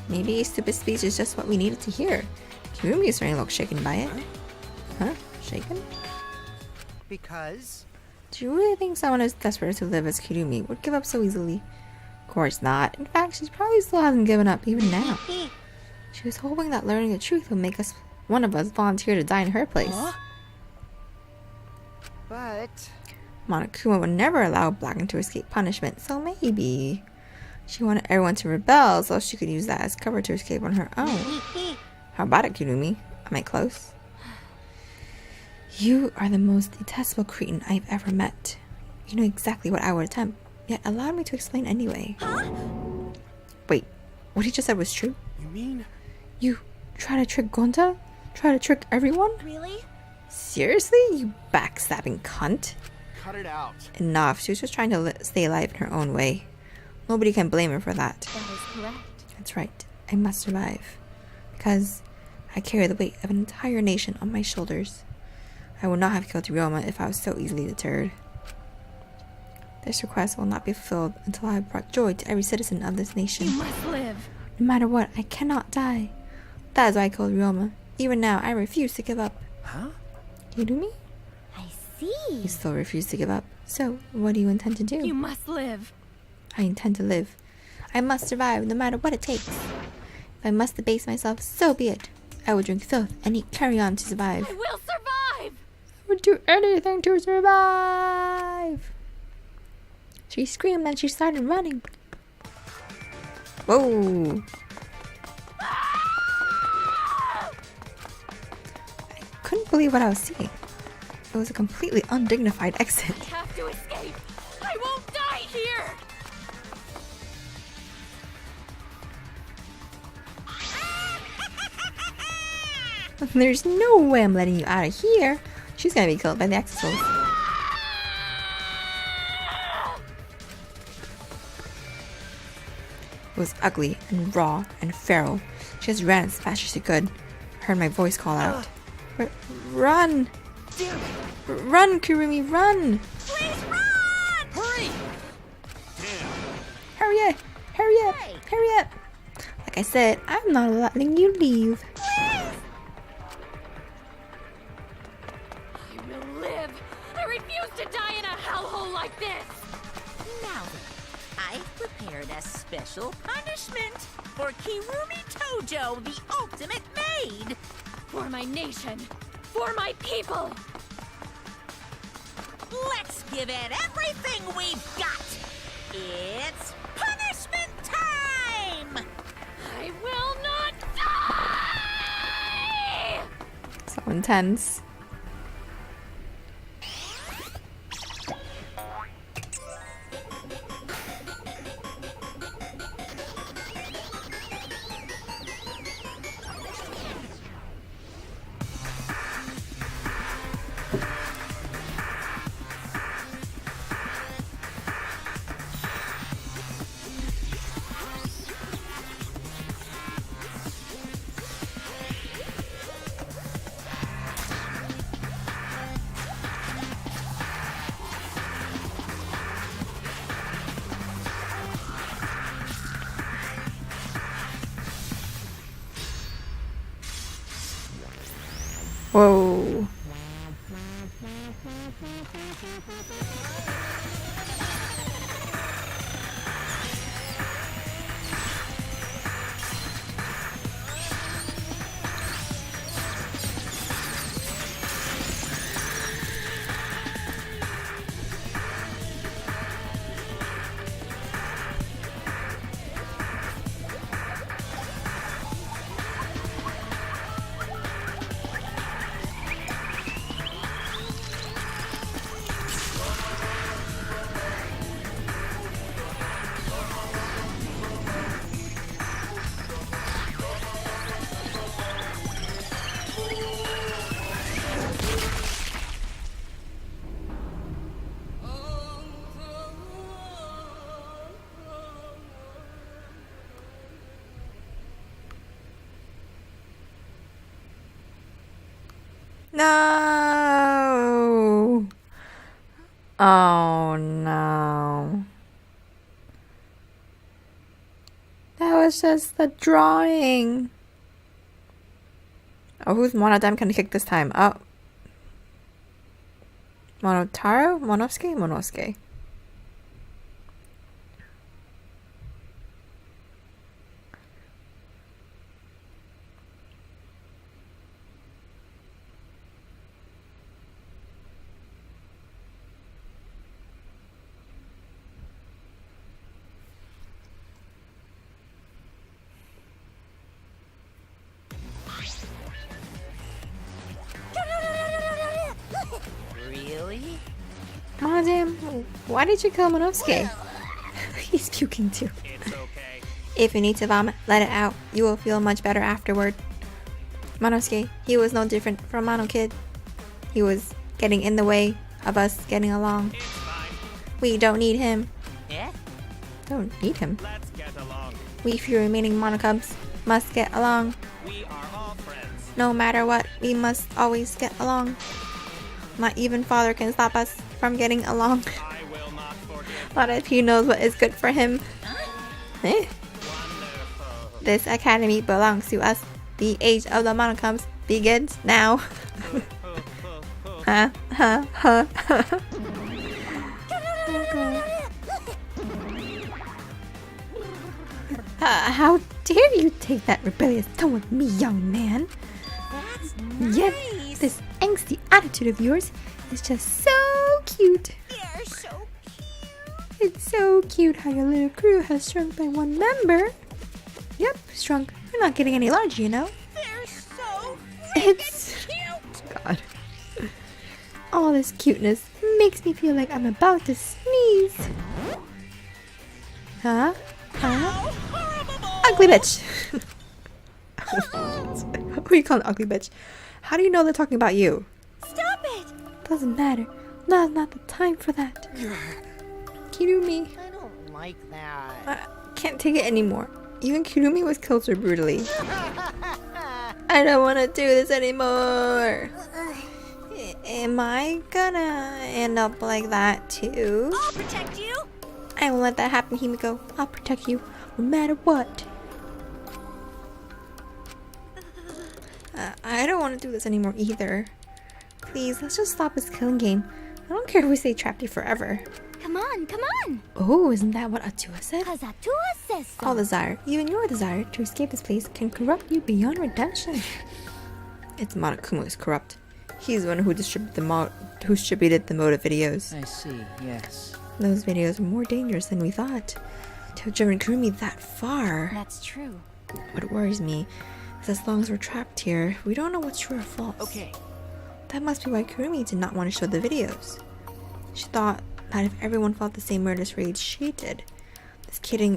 Speaker 1: Maybe stupid speech is just what we needed to hear. Kirumi is starting to look shaken by it. Huh? Shaken?
Speaker 3: Because
Speaker 1: Do you really think someone as desperate to live as Kirumi would give up so easily? Of course not. In fact, she probably still hasn't given up even now. She was hoping that learning the truth would make one of us volunteer to die in her place.
Speaker 3: But
Speaker 1: Monokuma would never allow Blacken to escape punishment, so maybe she wanted everyone to rebel so she could use that as cover to escape on her own. How about it, Kirumi? Am I close? You are the most detestable cretin I've ever met. You know exactly what I would attempt, yet allow me to explain anyway. Wait, what he just said was true?
Speaker 4: You mean?
Speaker 1: You try to trick Gonta? Try to trick everyone?
Speaker 5: Really?
Speaker 1: Seriously, you backstabbing cunt?
Speaker 7: Cut it out.
Speaker 1: Enough, she was just trying to stay alive in her own way. Nobody can blame her for that.
Speaker 6: That is correct.
Speaker 1: That's right, I must survive. Because I carry the weight of an entire nation on my shoulders. I would not have killed Ryoma if I was so easily deterred. This request will not be fulfilled until I have brought joy to every citizen of this nation.
Speaker 6: You must live.
Speaker 1: No matter what, I cannot die. That is why I killed Ryoma. Even now, I refuse to give up.
Speaker 9: Huh?
Speaker 1: You do me?
Speaker 5: I see.
Speaker 1: You still refuse to give up. So, what do you intend to do?
Speaker 6: You must live.
Speaker 1: I intend to live. I must survive no matter what it takes. If I must debase myself, so be it. I will drink filth and eat carrion to survive.
Speaker 6: I will survive.
Speaker 1: I would do anything to survive. She screamed and she started running. Whoa. I couldn't believe what I was seeing. It was a completely undignified exit.
Speaker 6: I have to escape. I won't die here.
Speaker 1: There's no way I'm letting you out of here. She's gonna be killed by the Exos. It was ugly and raw and feral. She just ran as fast as she could. I heard my voice call out. Run! Run, Kirumi, run!
Speaker 11: please run!
Speaker 12: Hurry!
Speaker 1: Hurry up! Hurry up! Hurry up! Like I said, I'm not letting you leave.
Speaker 6: I will live. I refuse to die in a hellhole like this.
Speaker 11: Now then, I've prepared a special punishment for Kirumi Tojo, the ultimate maid.
Speaker 6: For my nation. For my people.
Speaker 11: Let's give it everything we've got. It's punishment time!
Speaker 6: I will not die!
Speaker 1: So intense. Whoa. No. Oh no. That was just the drawing. Oh, who's Monodam gonna kick this time? Oh. Monotaro? Monosuke? Monosuke.
Speaker 11: Really?
Speaker 1: Monodam, why did you kill Monosuke? He's puking too.
Speaker 12: It's okay.
Speaker 1: If you need to vomit, let it out. You will feel much better afterward. Monosuke, he was no different from Mono Kid. He was getting in the way of us getting along.
Speaker 12: It's fine.
Speaker 1: We don't need him.
Speaker 11: Yeah?
Speaker 1: Don't need him.
Speaker 12: Let's get along.
Speaker 1: We few remaining Monocubs must get along.
Speaker 12: We are all friends.
Speaker 1: No matter what, we must always get along. Not even father can stop us from getting along.
Speaker 12: I will not forget.
Speaker 1: Not if he knows what is good for him. Eh?
Speaker 12: Wonderful.
Speaker 1: This academy belongs to us. The age of the Monocubs begins now. Ha ha ha ha. How dare you take that rebellious tone with me, young man?
Speaker 11: That's
Speaker 1: Yet,
Speaker 11: nice.
Speaker 1: this angsty attitude of yours is just so cute.
Speaker 11: You're so cute.
Speaker 1: It's so cute how your little crew has shrunk by one member. Yep, shrunk. You're not getting any larger, you know.
Speaker 11: They're so
Speaker 1: It's...
Speaker 11: cute.
Speaker 1: God. All this cuteness makes me feel like I'm about to sneeze. Huh? Huh? Ugly bitch! Who you calling ugly bitch? How do you know they're talking about you?
Speaker 5: Stop it!
Speaker 1: Doesn't matter. Now's not the time for that. Kirumi.
Speaker 3: I don't like that.
Speaker 1: I can't take it anymore. Even Kirumi was killed so brutally. I don't want to do this anymore. Am I gonna end up like that too?
Speaker 5: I'll protect you!
Speaker 1: I won't let that happen, Himiko. I'll protect you no matter what. I don't want to do this anymore either. Please, let's just stop this killing game. I don't care if we stay trapped here forever.
Speaker 5: Come on, come on!
Speaker 1: Oh, isn't that what Atua said?
Speaker 5: Cause Atua says so.
Speaker 1: All desire, even your desire, to escape this place can corrupt you beyond redemption. It's Monokuma who's corrupt. He's the one who distributed the motive videos.
Speaker 9: I see, yes.
Speaker 1: Those videos were more dangerous than we thought. To have driven Kurumi that far.
Speaker 10: That's true.
Speaker 1: What worries me is as long as we're trapped here, we don't know what's true or false.
Speaker 9: Okay.
Speaker 1: That must be why Kurumi did not want to show the videos. She thought that if everyone felt the same murderous rage she did,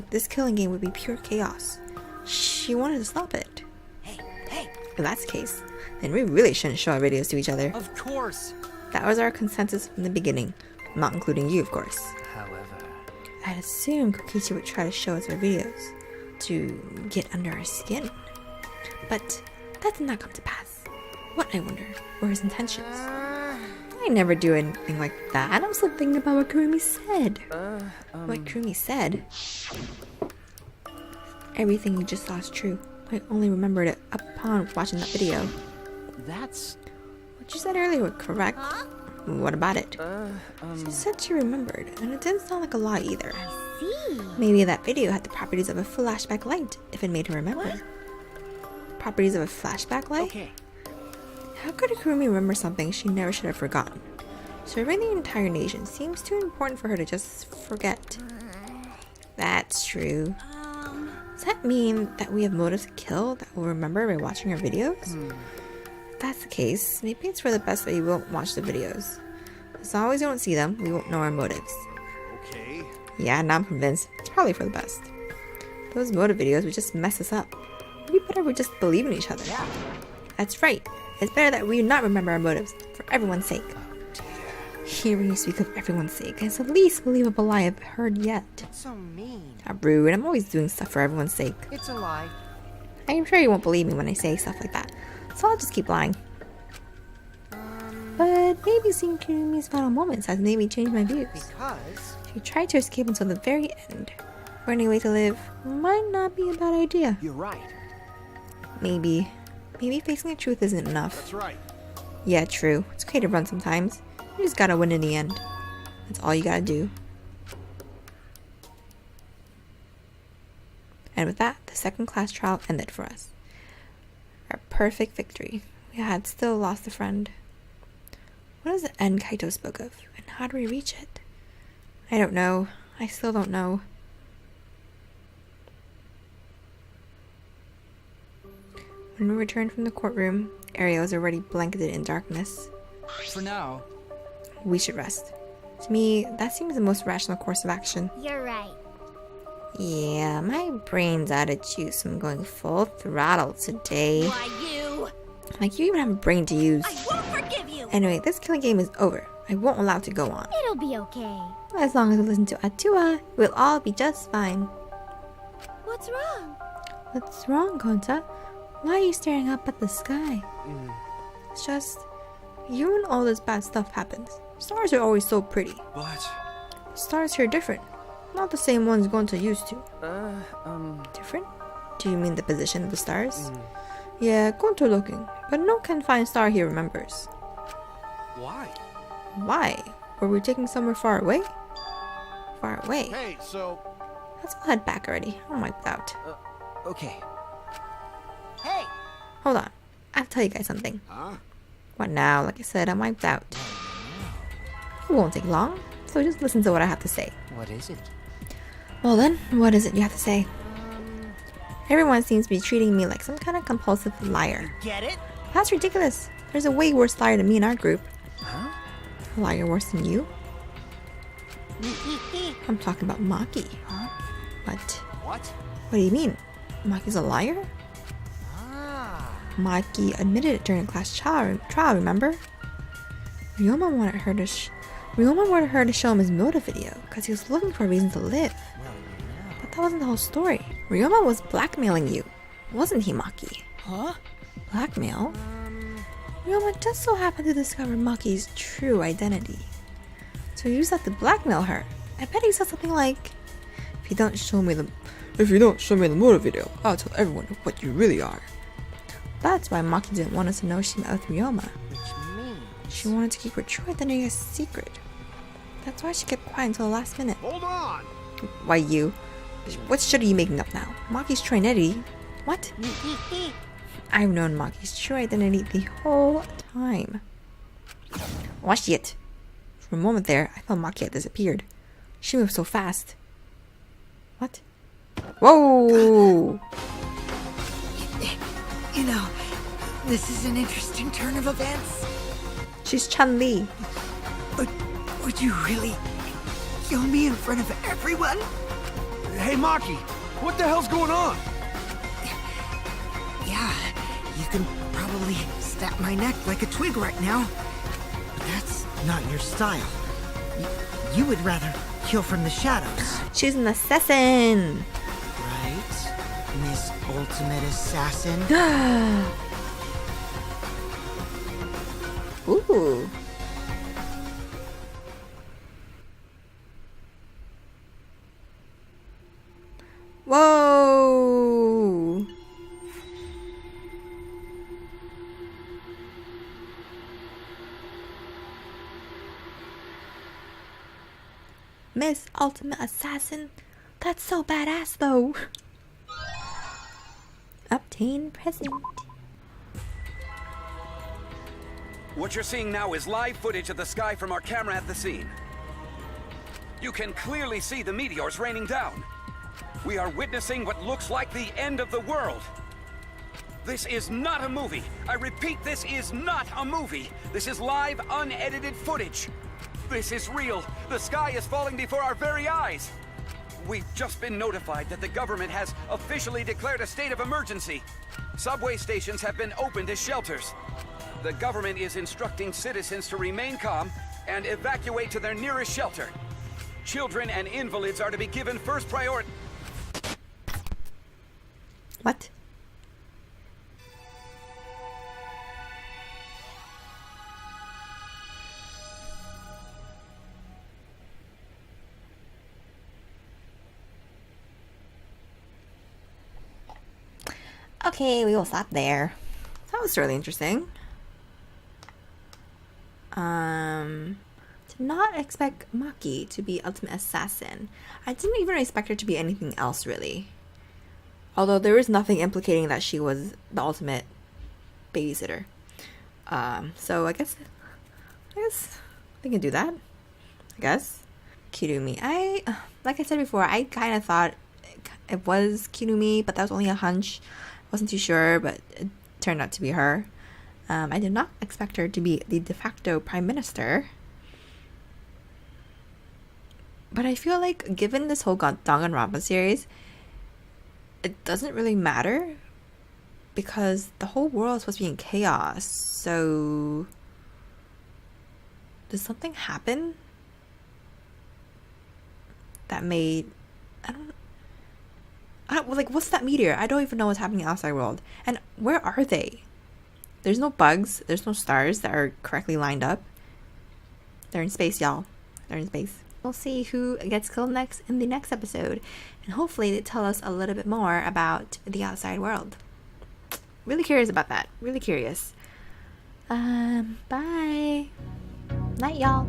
Speaker 1: this killing game would be pure chaos. She wanted to stop it.
Speaker 11: Hey, hey.
Speaker 1: If that's the case, then we really shouldn't show our videos to each other.
Speaker 9: Of course.
Speaker 1: That was our consensus from the beginning, not including you, of course.
Speaker 9: However,
Speaker 1: I'd assume Kokichi would try to show us our videos to get under our skin. But that did not come to pass. What, I wonder, were his intentions? I never do anything like that. I'm still thinking about what Kurumi said. What Kurumi said? Everything you just saw is true. I only remembered it upon watching that video.
Speaker 9: that's...
Speaker 1: what you said earlier was correct.
Speaker 5: Huh?
Speaker 1: What about it? She said she remembered, and it didn't sound like a lie either.
Speaker 5: I see.
Speaker 1: Maybe that video had the properties of a flashback light, if it made her remember.
Speaker 5: What?
Speaker 1: Properties of a flashback light?
Speaker 9: Okay.
Speaker 1: How could Kurumi remember something she never should have forgotten? Serving the entire nation seems too important for her to just forget. That's true. Does that mean that we have motives to kill that we'll remember by watching our videos? If that's the case, maybe it's for the best that we won't watch the videos. As long as we don't see them, we won't know our motives.
Speaker 7: Okay.
Speaker 1: Yeah, now I'm convinced. It's probably for the best. Those motive videos would just mess us up. Maybe better we just believe in each other. That's right. It's better that we not remember our motives, for everyone's sake. Hearing you speak of everyone's sake is the least believable lie I've heard yet.
Speaker 3: So mean.
Speaker 1: Not rude, I'm always doing stuff for everyone's sake.
Speaker 3: It's a lie.
Speaker 1: I'm sure you won't believe me when I say stuff like that, so I'll just keep lying. But maybe seeing Kurumi's final moments has made me change my views.
Speaker 3: Because
Speaker 1: She tried to escape until the very end. Running away to live might not be a bad idea.
Speaker 9: You're right.
Speaker 1: Maybe facing the truth isn't enough.
Speaker 7: That's right.
Speaker 1: Yeah, true. It's okay to run sometimes. You just gotta win in the end. That's all you gotta do. And with that, the second class trial ended for us. Our perfect victory. We had still lost a friend. What is the end Kaito spoke of, and how do we reach it? I don't know. I still don't know. When we returned from the courtroom, the area was already blanketed in darkness.
Speaker 2: For now,
Speaker 1: We should rest. To me, that seems the most rational course of action.
Speaker 5: You're right.
Speaker 1: Yeah, my brain's out of juice. I'm going full throttle today.
Speaker 5: Why you?
Speaker 1: Like, you even have a brain to use.
Speaker 5: I won't forgive you.
Speaker 1: Anyway, this killing game is over. I won't allow it to go on.
Speaker 5: It'll be okay.
Speaker 1: As long as we listen to Atua, we'll all be just fine.
Speaker 5: What's wrong?
Speaker 1: What's wrong, Konta? Why are you staring up at the sky? It's just, you and all this bad stuff happens. Stars are always so pretty.
Speaker 4: But
Speaker 1: Stars here are different. Not the same ones Gonta used to. Different? Do you mean the position of the stars? Yeah, Gonta looking, but no confined star here remembers.
Speaker 4: why?
Speaker 1: Why? Were we taking somewhere far away? Far away?
Speaker 7: Hey, so
Speaker 1: Let's all head back already. I'm wiped out.
Speaker 9: Okay.
Speaker 3: Hey!
Speaker 1: Hold on. I have to tell you guys something.
Speaker 7: huh?
Speaker 1: What now? Like I said, I'm wiped out. It won't take long, so just listen to what I have to say.
Speaker 9: What is it?
Speaker 1: Well then, what is it you have to say? Everyone seems to be treating me like some kind of compulsive liar.
Speaker 3: Get it?
Speaker 1: That's ridiculous. There's a way worse liar than me in our group.
Speaker 9: Huh?
Speaker 1: A liar worse than you? I'm talking about Maki.
Speaker 9: Huh?
Speaker 1: What?
Speaker 7: What?
Speaker 1: What do you mean? Maki's a liar?
Speaker 3: Ah.
Speaker 1: Maki admitted it during class trial, remember? Ryoma wanted her to show him his motive video because he was looking for a reason to live. But that wasn't the whole story. Ryoma was blackmailing you, wasn't he, Maki?
Speaker 9: Huh?
Speaker 1: Blackmail? Ryoma just so happened to discover Maki's true identity. So he used that to blackmail her. I bet he said something like, if you don't show me the motive video, I'll tell everyone what you really are. That's why Maki didn't want us to know she met with Ryoma.
Speaker 3: Which means...
Speaker 1: She wanted to keep her true identity a secret. That's why she kept quiet until the last minute.
Speaker 7: Hold on.
Speaker 1: Why you? What shit are you making up now? Maki's true identity? What? I've known Maki's true identity the whole time. Oh shit. For a moment there, I thought Maki had disappeared. She moved so fast. What? Whoa!
Speaker 3: You know, this is an interesting turn of events.
Speaker 1: She's Chun-Li.
Speaker 3: Would you really kill me in front of everyone?
Speaker 7: Hey, Maki, what the hell's going on?
Speaker 3: Yeah, you can probably snap my neck like a twig right now. But that's not your style. You would rather kill from the shadows.
Speaker 1: She's an assassin.
Speaker 3: Right, Miss Ultimate Assassin?
Speaker 1: Ooh. Whoa. Miss Ultimate Assassin. That's so badass though. Obtain present.
Speaker 13: What you're seeing now is live footage of the sky from our camera at the scene. You can clearly see the meteors raining down. We are witnessing what looks like the end of the world. This is not a movie. I repeat, this is not a movie. This is live, unedited footage. This is real. The sky is falling before our very eyes. We've just been notified that the government has officially declared a state of emergency. Subway stations have been opened as shelters. The government is instructing citizens to remain calm and evacuate to their nearest shelter. Children and invalids are to be given first priority.
Speaker 1: What? Okay, we will stop there. That was really interesting. Did not expect Maki to be Ultimate Assassin. I didn't even expect her to be anything else, really. Although there is nothing implicating that she was the ultimate babysitter. So I guess they can do that. I guess. Kirumi. Like I said before, I kind of thought it was Kirumi, but that was only a hunch. Wasn't too sure, but it turned out to be her. I did not expect her to be the de facto prime minister. But I feel like, given this whole Danganronpa series, it doesn't really matter. Because the whole world is supposed to be in chaos. So, did something happen that made... like, what's that meteor? I don't even know what's happening outside world. And where are they? There's no bugs. There's no stars that are correctly lined up. They're in space, y'all. They're in space. We'll see who gets killed next in the next episode. And hopefully they tell us a little bit more about the outside world. Really curious about that. Really curious. Bye. Night, y'all.